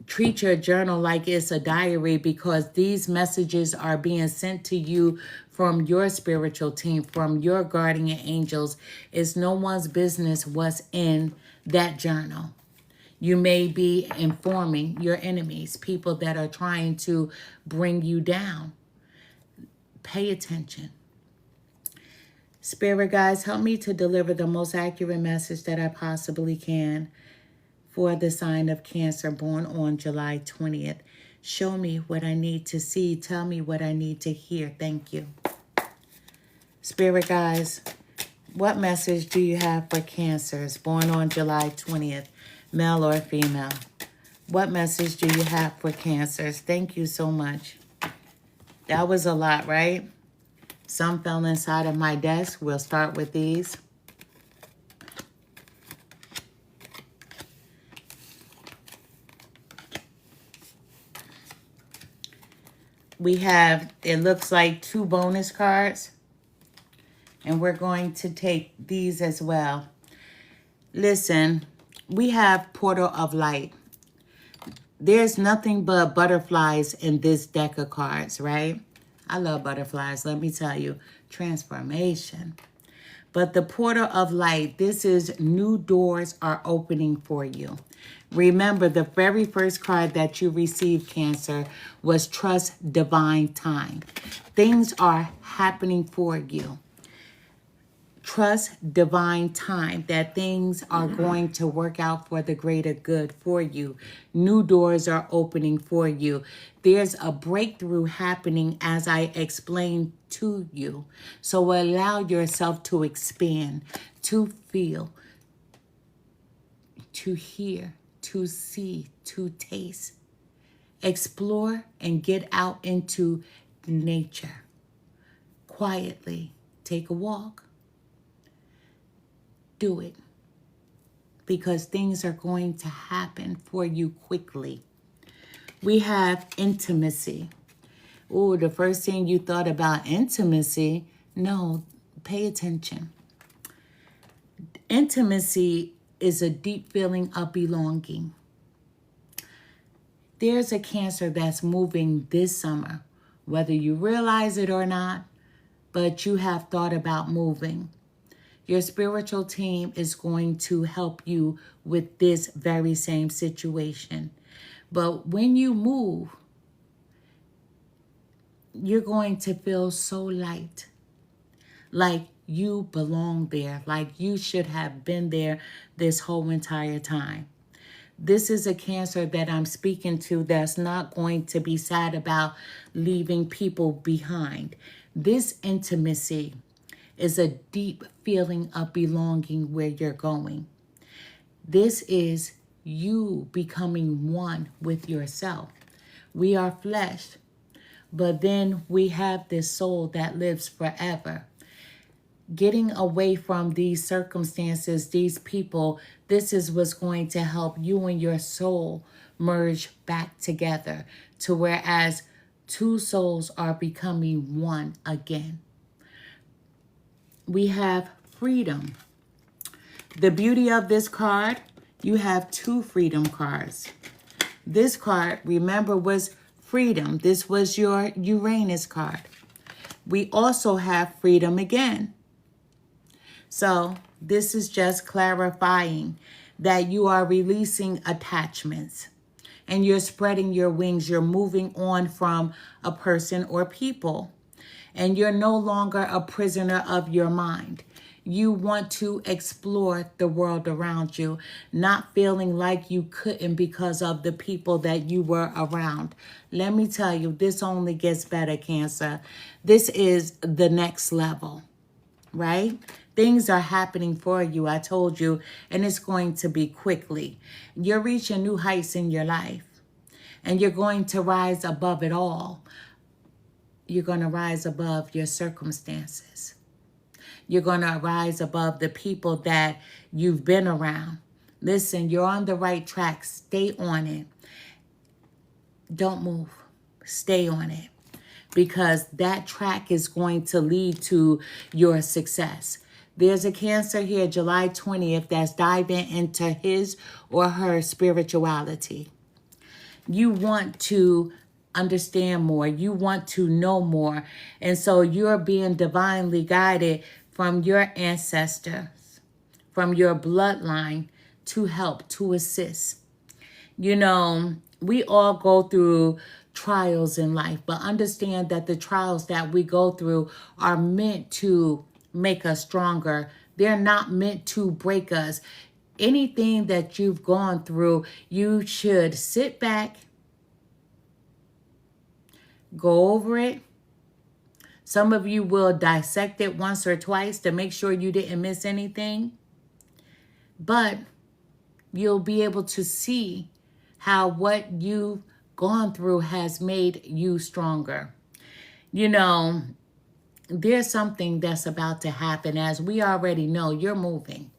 Treat your journal like it's a diary, because these messages are being sent to you from your spiritual team, from your guardian angels. It's no one's business what's in that journal. You may be informing your enemies, people that are trying to bring you down. Pay attention. Spirit guides, help me to deliver the most accurate message that I possibly can for the sign of Cancer born on July 20th. Show me what I need to see. Tell me what I need to hear. Thank you. Spirit guys, what message do you have for Cancers born on July 20th, male or female? What message do you have for Cancers? Thank you so much. That was a lot, right? Some fell inside of my desk. We'll start with these. We have, it looks like 2 bonus cards. And we're going to take these as well. Listen, we have Portal of Light. There's nothing but butterflies in this deck of cards, right? I love butterflies, let me tell you. Transformation. But the Portal of Light, this is new doors are opening for you. Remember, the very first card that you received, Cancer, was Trust Divine Time. Things are happening for you. Trust divine time, that things are going to work out for the greater good for you. New doors are opening for you. There's a breakthrough happening as I explained to you. So allow yourself to expand, to feel, to hear, to see, to taste. Explore and get out into nature. Quietly take a walk. Do it, because things are going to happen for you quickly. We have intimacy. Oh, the first thing you thought about intimacy, no, pay attention. Intimacy is a deep feeling of belonging. There's a Cancer that's moving this summer, whether you realize it or not, but you have thought about moving. Your spiritual team is going to help you with this very same situation. But when you move, you're going to feel so light, like you belong there, like you should have been there this whole entire time. This is a Cancer that I'm speaking to that's not going to be sad about leaving people behind. This intimacy is a deep feeling of belonging where you're going. This is you becoming one with yourself. We are flesh, but then we have this soul that lives forever. Getting away from these circumstances, these people, this is what's going to help you and your soul merge back together to whereas 2 souls are becoming one again. We have freedom. The beauty of this card, you have 2 freedom cards. This card, remember, was freedom. This was your Uranus card. We also have freedom again. So this is just clarifying that you are releasing attachments and you're spreading your wings. You're moving on from a person or people. And you're no longer a prisoner of your mind. You want to explore the world around you, not feeling like you couldn't because of the people that you were around. Let me tell you, this only gets better, Cancer. This is the next level, right? Things are happening for you, I told you, and it's going to be quickly. You're reaching new heights in your life, and you're going to rise above it all. You're going to rise above your circumstances. You're going to rise above the people that you've been around. Listen, you're on the right track. Stay on it. Don't move. Stay on it. Because that track is going to lead to your success. There's a Cancer here, July 20th, that's diving into his or her spirituality. You want to understand more. You want to know more. And so you're being divinely guided from your ancestors, from your bloodline to help, to assist. You know, we all go through trials in life, but understand that the trials that we go through are meant to make us stronger. They're not meant to break us. anything that you've gone through, you should sit back, go over it. Some of you will dissect it once or twice to make sure you didn't miss anything. But you'll be able to see how what you've gone through has made you stronger. You know, there's something that's about to happen. As we already know, you're moving.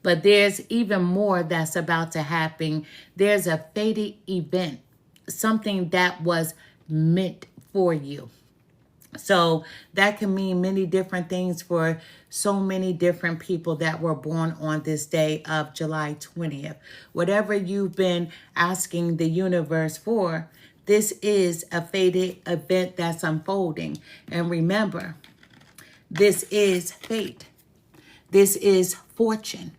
But there's even more that's about to happen. There's a fated event, something that was meant for you. So that can mean many different things for so many different people that were born on this day of July 20th. Whatever you've been asking the universe for, this is a fated event that's unfolding. And remember, this is fate. This is fortune.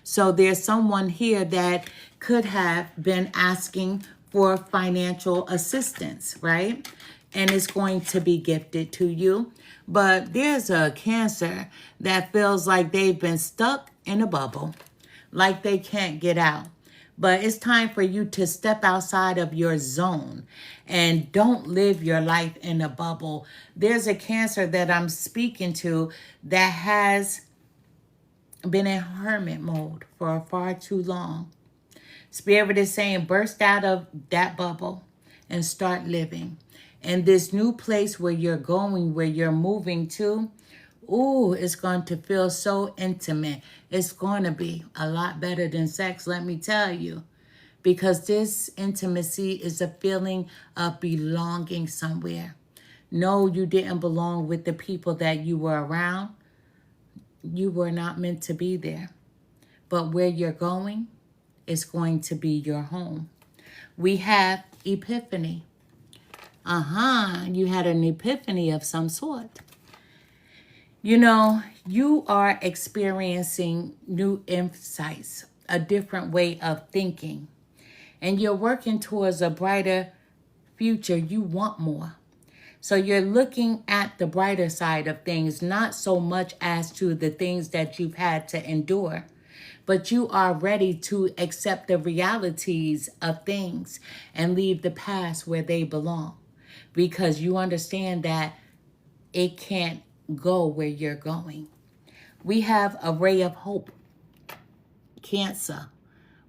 So there's someone here that could have been asking for financial assistance, right? And it's going to be gifted to you. But there's a Cancer that feels like they've been stuck in a bubble, like they can't get out. But it's time for you to step outside of your zone and don't live your life in a bubble. There's a Cancer that I'm speaking to that has been in hermit mode for far too long. Spirit is saying burst out of that bubble and start living. And this new place where you're going, where you're moving to, ooh, it's going to feel so intimate. It's going to be a lot better than sex, let me tell you. Because this intimacy is a feeling of belonging somewhere. No, you didn't belong with the people that you were around. You were not meant to be there. But where you're going is going to be your home. We have epiphany. You had an epiphany of some sort. You know, you are experiencing new insights, a different way of thinking, and you're working towards a brighter future. You want more. So you're looking at the brighter side of things, not so much as to the things that you've had to endure, but you are ready to accept the realities of things and leave the past where they belong, because you understand that it can't go where you're going. We have a ray of hope. Cancer.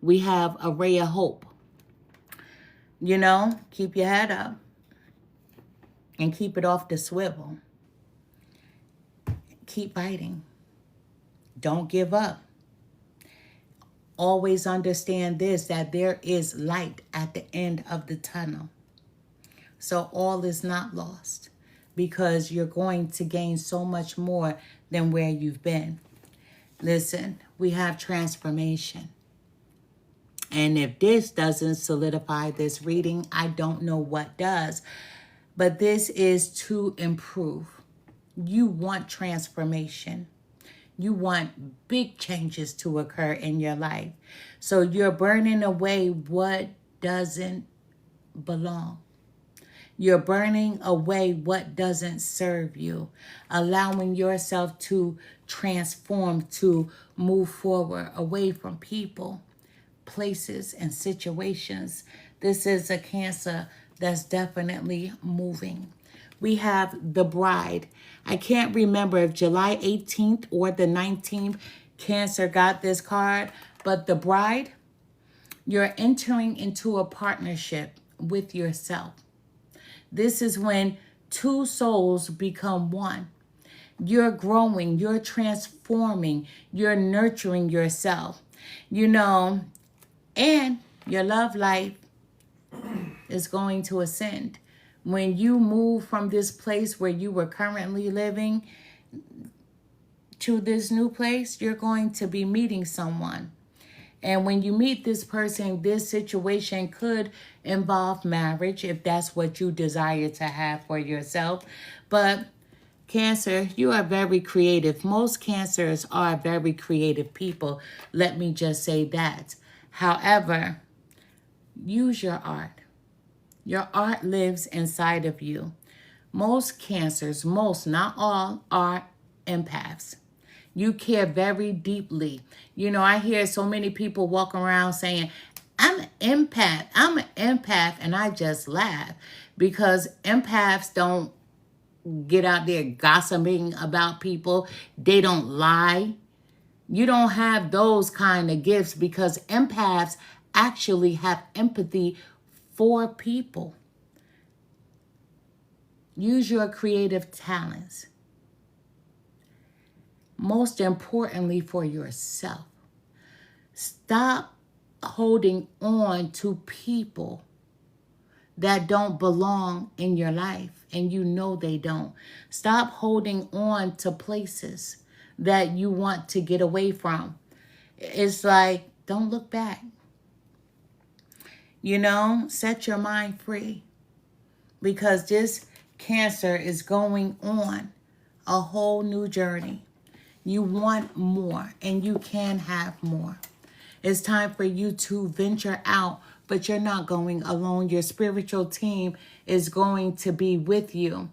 We have a ray of hope. You know, keep your head up and keep it off the swivel. Keep fighting. Don't give up. Always understand this, that there is light at the end of the tunnel. So all is not lost, because you're going to gain so much more than where you've been. Listen, we have transformation. And if this doesn't solidify this reading, I don't know what does. But this is to improve. You want transformation. You want big changes to occur in your life. So you're burning away what doesn't belong. You're burning away what doesn't serve you, allowing yourself to transform, to move forward away from people, places, and situations. This is a Cancer that's definitely moving. We have the Bride. I can't remember if July 18th or the 19th Cancer got this card, but the Bride, you're entering into a partnership with yourself. This is when two souls become one. You're growing, you're transforming, you're nurturing yourself, you know, and your love life is going to ascend. When you move from this place where you were currently living to this new place, you're going to be meeting someone. And when you meet this person, this situation could involve marriage, if that's what you desire to have for yourself. But Cancer, you are very creative. Most Cancers are very creative people. Let me just say that. However, use your art. Your art lives inside of you. Most Cancers, most, not all, are empaths. You care very deeply. You know, I hear so many people walk around saying, I'm an empath. I'm an empath. And I just laugh because empaths don't get out there gossiping about people. They don't lie. You don't have those kind of gifts because empaths actually have empathy for people. Use your creative talents. Most importantly, for yourself. Stop holding on to people that don't belong in your life, and you know they don't. Stop holding on to places that you want to get away from. It's like, don't look back. You know, set your mind free because this Cancer is going on a whole new journey. You want more, and you can have more. It's time for you to venture out, but you're not going alone. Your spiritual team is going to be with you.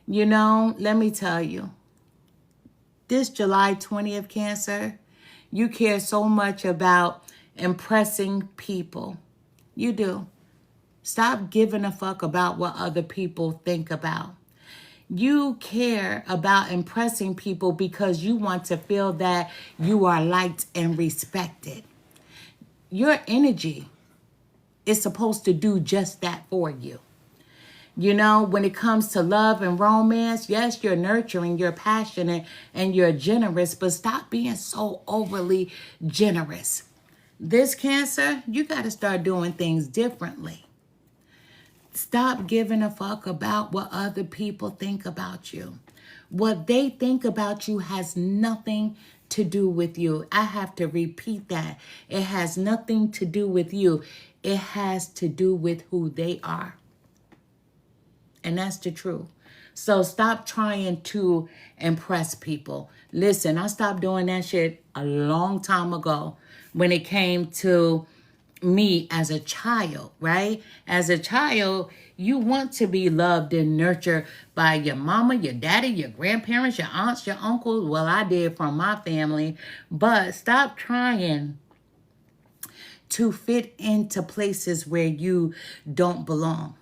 You know, let me tell you, this July 20th, Cancer, you care so much about impressing people. You do. Stop giving a fuck about what other people think about. You care about impressing people because you want to feel that you are liked and respected. Your energy is supposed to do just that for you. You know, when it comes to love and romance, yes, you're nurturing, you're passionate, and you're generous, but stop being so overly generous. This Cancer, you got to start doing things differently. Stop giving a fuck about what other people think about you. What they think about you has nothing to do with you. I have to repeat that. It has nothing to do with you. It has to do with who they are. And that's the truth. So stop trying to impress people. Listen, I stopped doing that shit a long time ago when it came to me as a child, right? As a child, you want to be loved and nurtured by your mama, your daddy, your grandparents, your aunts, your uncles. Well, I did from my family. But stop trying to fit into places where you don't belong.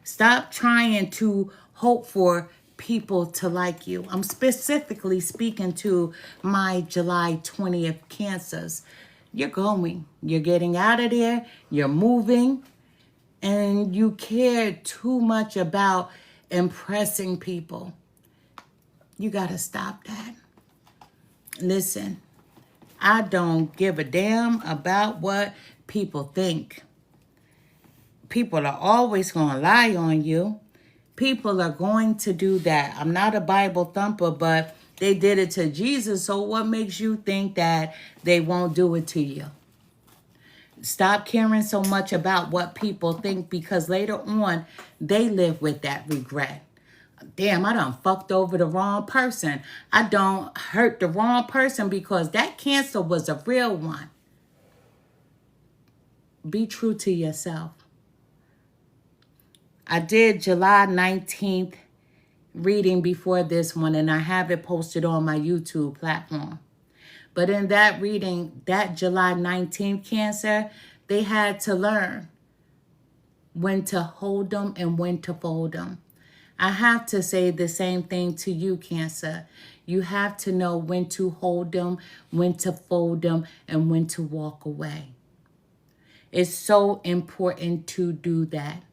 Stop trying to hope for people to like you. I'm specifically speaking to my July 20th Cancers. You're going. You're getting out of there. You're moving. And you care too much about impressing people. You got to stop that. Listen, I don't give a damn about what people think. People are always going to lie on you. People are going to do that. I'm not a Bible thumper, but they did it to Jesus. So what makes you think that they won't do it to you? Stop caring so much about what people think because later on, they live with that regret. Damn, I done fucked over the wrong person. I don't hurt the wrong person because that Cancer was a real one. Be true to yourself. I did July 19th reading before this one, and I have it posted on my YouTube platform. But in that reading, that July 19th Cancer, they had to learn when to hold them and when to fold them. I have to say the same thing to you, Cancer. You have to know when to hold them, when to fold them, and when to walk away. It's so important to do that.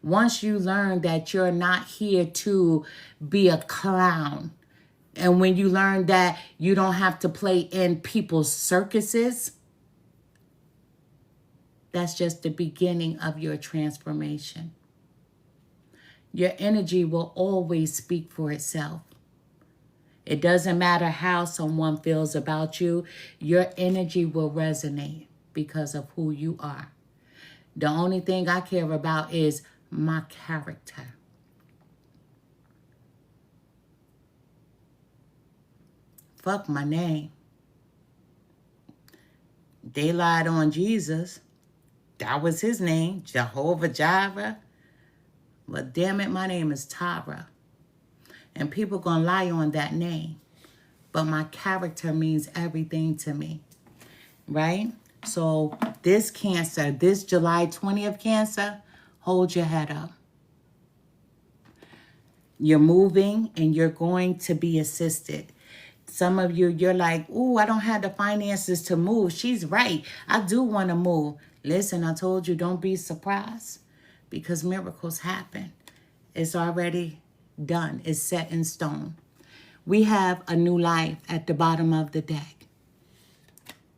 Once you learn that you're not here to be a clown, and when you learn that you don't have to play in people's circuses, that's just the beginning of your transformation. Your energy will always speak for itself. It doesn't matter how someone feels about you, your energy will resonate because of who you are. The only thing I care about is my character. Fuck my name. They lied on Jesus. That was his name, Jehovah Jireh. But damn it, my name is Tara. And people gonna lie on that name. But my character means everything to me, right? So this Cancer, this July 20th Cancer, hold your head up. You're moving and you're going to be assisted. Some of you, you're like, ooh, I don't have the finances to move. She's right. I do want to move. Listen, I told you, don't be surprised because miracles happen. It's already done. It's set in stone. We have a new life at the bottom of the deck.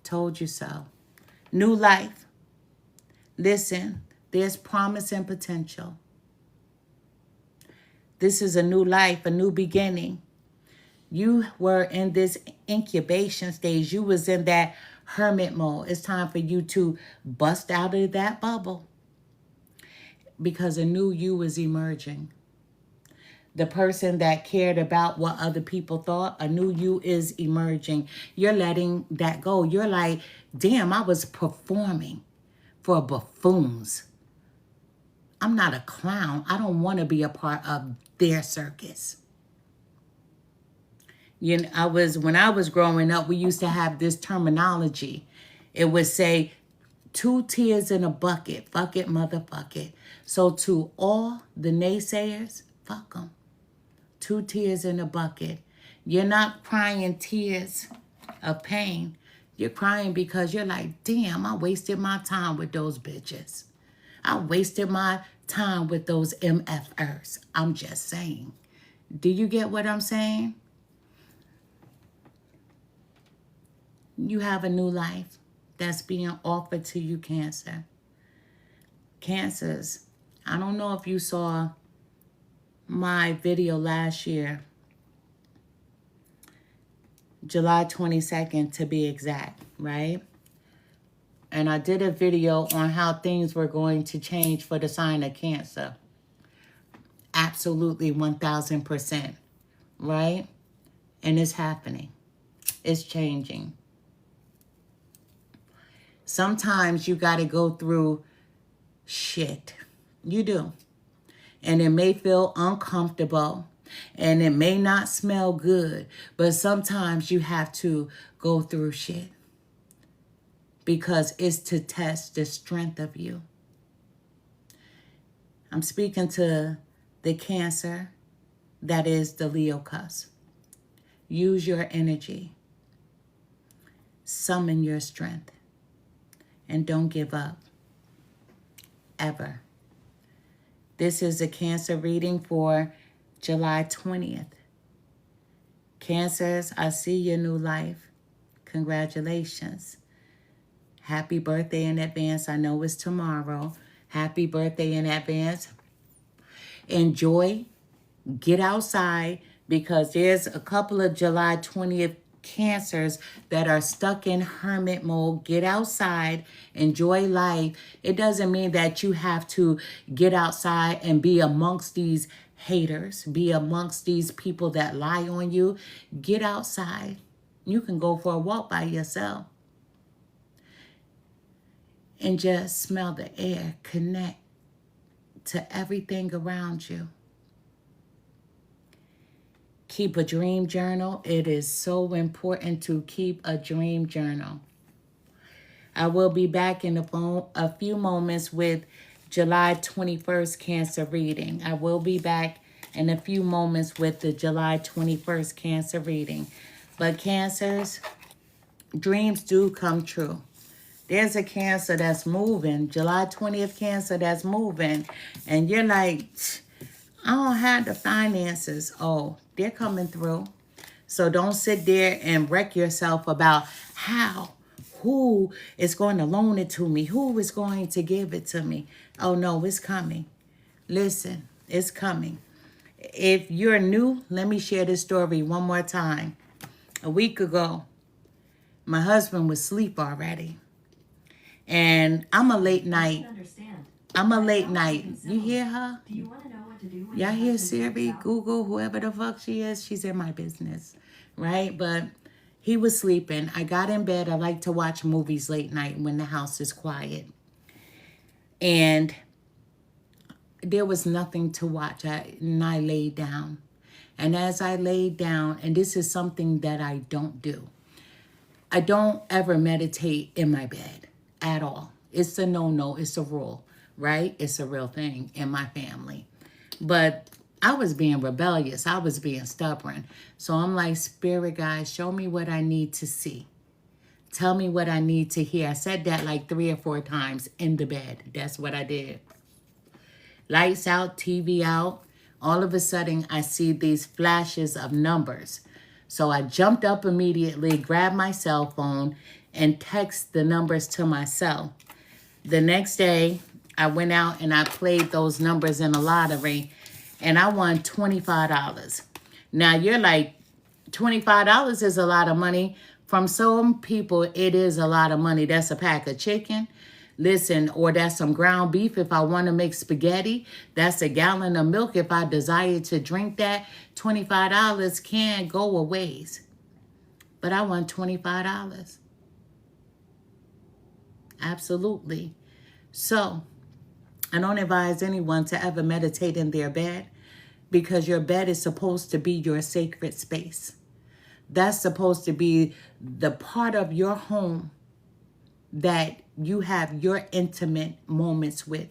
Told you so. New life. Listen, there's promise and potential. This is a new life, a new beginning. You were in this incubation stage. You was in that hermit mode. It's time for you to bust out of that bubble because a new you is emerging. The person that cared about what other people thought, a new you is emerging. You're letting that go. You're like, damn, I was performing for buffoons. I'm not a clown. I don't want to be a part of their circus. You know, when I was growing up, we used to have this terminology. It would say, 2 tears in a bucket. Fuck it, motherfuck it. So to all the naysayers, fuck them. 2 tears in a bucket. You're not crying tears of pain. You're crying because you're like, damn, I wasted my time with those bitches. I wasted my time with those MFers. I'm just saying. Do you get what I'm saying? You have a new life that's being offered to you, Cancer. Cancers, I don't know if you saw my video last year, July 22nd to be exact, right? And I did a video on how things were going to change for the sign of Cancer. Absolutely 1000%, right? And it's happening. It's changing. Sometimes you got to go through shit. You do. And it may feel uncomfortable. And it may not smell good. But sometimes you have to go through shit. Because it's to test the strength of you. I'm speaking to the Cancer that is the Leo cusp. Use your energy. Summon your strength. And don't give up. Ever. This is a Cancer reading for July 20th. Cancers, I see your new life. Congratulations. Happy birthday in advance. I know it's tomorrow. Happy birthday in advance. Enjoy. Get outside because there's a couple of July 20th Cancers that are stuck in hermit mode. Get outside, enjoy life. It doesn't mean that you have to get outside and be amongst these haters, be amongst these people that lie on you. Get outside. You can go for a walk by yourself and just smell the air, connect to everything around you. Keep a dream journal. It is so important to keep a dream journal. I will be back in a few moments with July 21st Cancer reading. I will be back in a few moments with the July 21st Cancer reading. But Cancers, dreams do come true. There's a Cancer that's moving, July 20th Cancer that's moving, and you're like, I don't have the finances. Oh, they're coming through. So don't sit there and wreck yourself about how, who is going to loan it to me, who is going to give it to me. Oh, no, it's coming. Listen, it's coming. If you're new, let me share this story one more time. A week ago, my husband was asleep already. And I'm a late night. I'm a late night. You hear her? Do you want to know what to do? Y'all hear Siri, Google, whoever the fuck she is? She's in my business, right? But he was sleeping. I got in bed. I like to watch movies late night when the house is quiet. And there was nothing to watch. I laid down. And as I laid down, and this is something that I don't do, I don't ever meditate in my bed at all. It's a no-no. It's a rule, right? It's a real thing in my family. But I was being rebellious. I was being stubborn. So I'm like, Spirit guys, show me what I need to see. Tell me what I need to hear. I said that like 3 or 4 times in the bed. That's what I did. Lights out, TV out. All of a sudden, I see these flashes of numbers. So I jumped up immediately, grabbed my cell phone, and text the numbers to myself. The next day, I went out and I played those numbers in a lottery, and I won $25. Now, you're like, $25 is a lot of money. From some people, it is a lot of money. That's a pack of chicken. Listen, or that's some ground beef if I want to make spaghetti. That's a gallon of milk if I desire to drink that. $25 can go a ways. But I want $25. Absolutely. So, I don't advise anyone to ever meditate in their bed, because your bed is supposed to be your sacred space. That's supposed to be the part of your home that you have your intimate moments with.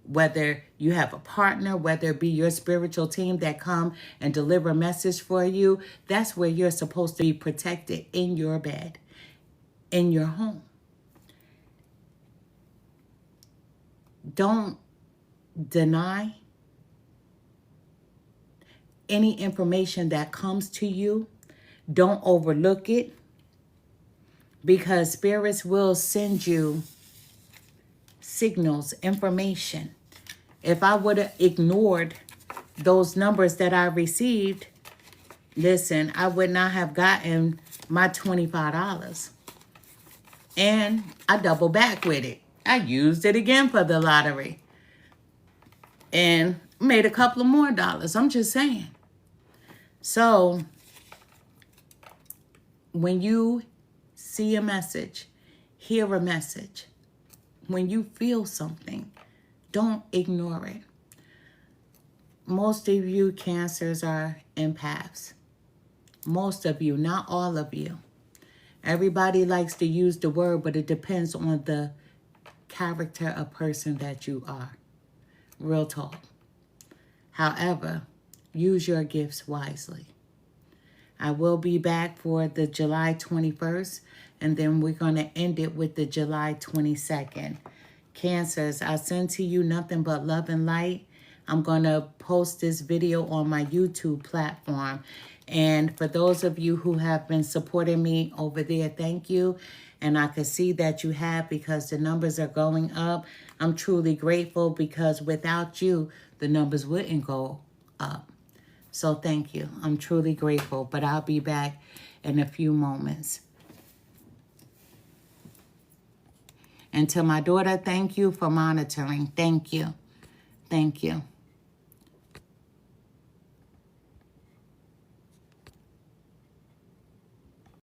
Whether you have a partner, whether it be your spiritual team that come and deliver a message for you, that's where you're supposed to be protected, in your bed, in your home. Don't deny any information that comes to you. Don't overlook it, because spirits will send you signals, information. If I would have ignored those numbers that I received, listen, I would not have gotten my $25. And I double back with it. I used it again for the lottery and made a couple of more dollars. I'm just saying. So when you see a message, hear a message, when you feel something, don't ignore it. Most of you Cancers are empaths. Most of you, not all of you. Everybody likes to use the word, but it depends on the character of person that you are. Real talk. However, use your gifts wisely. I will be back for the July 21st, and then we're going to end it with the July 22nd. Cancers, I send to you nothing but love and light. I'm going to post this video on my YouTube platform. And for those of you who have been supporting me over there, thank you. And I can see that you have, because the numbers are going up. I'm truly grateful, because without you, the numbers wouldn't go up. So thank you. I'm truly grateful, but I'll be back in a few moments. And to my daughter, thank you for monitoring. Thank you. Thank you.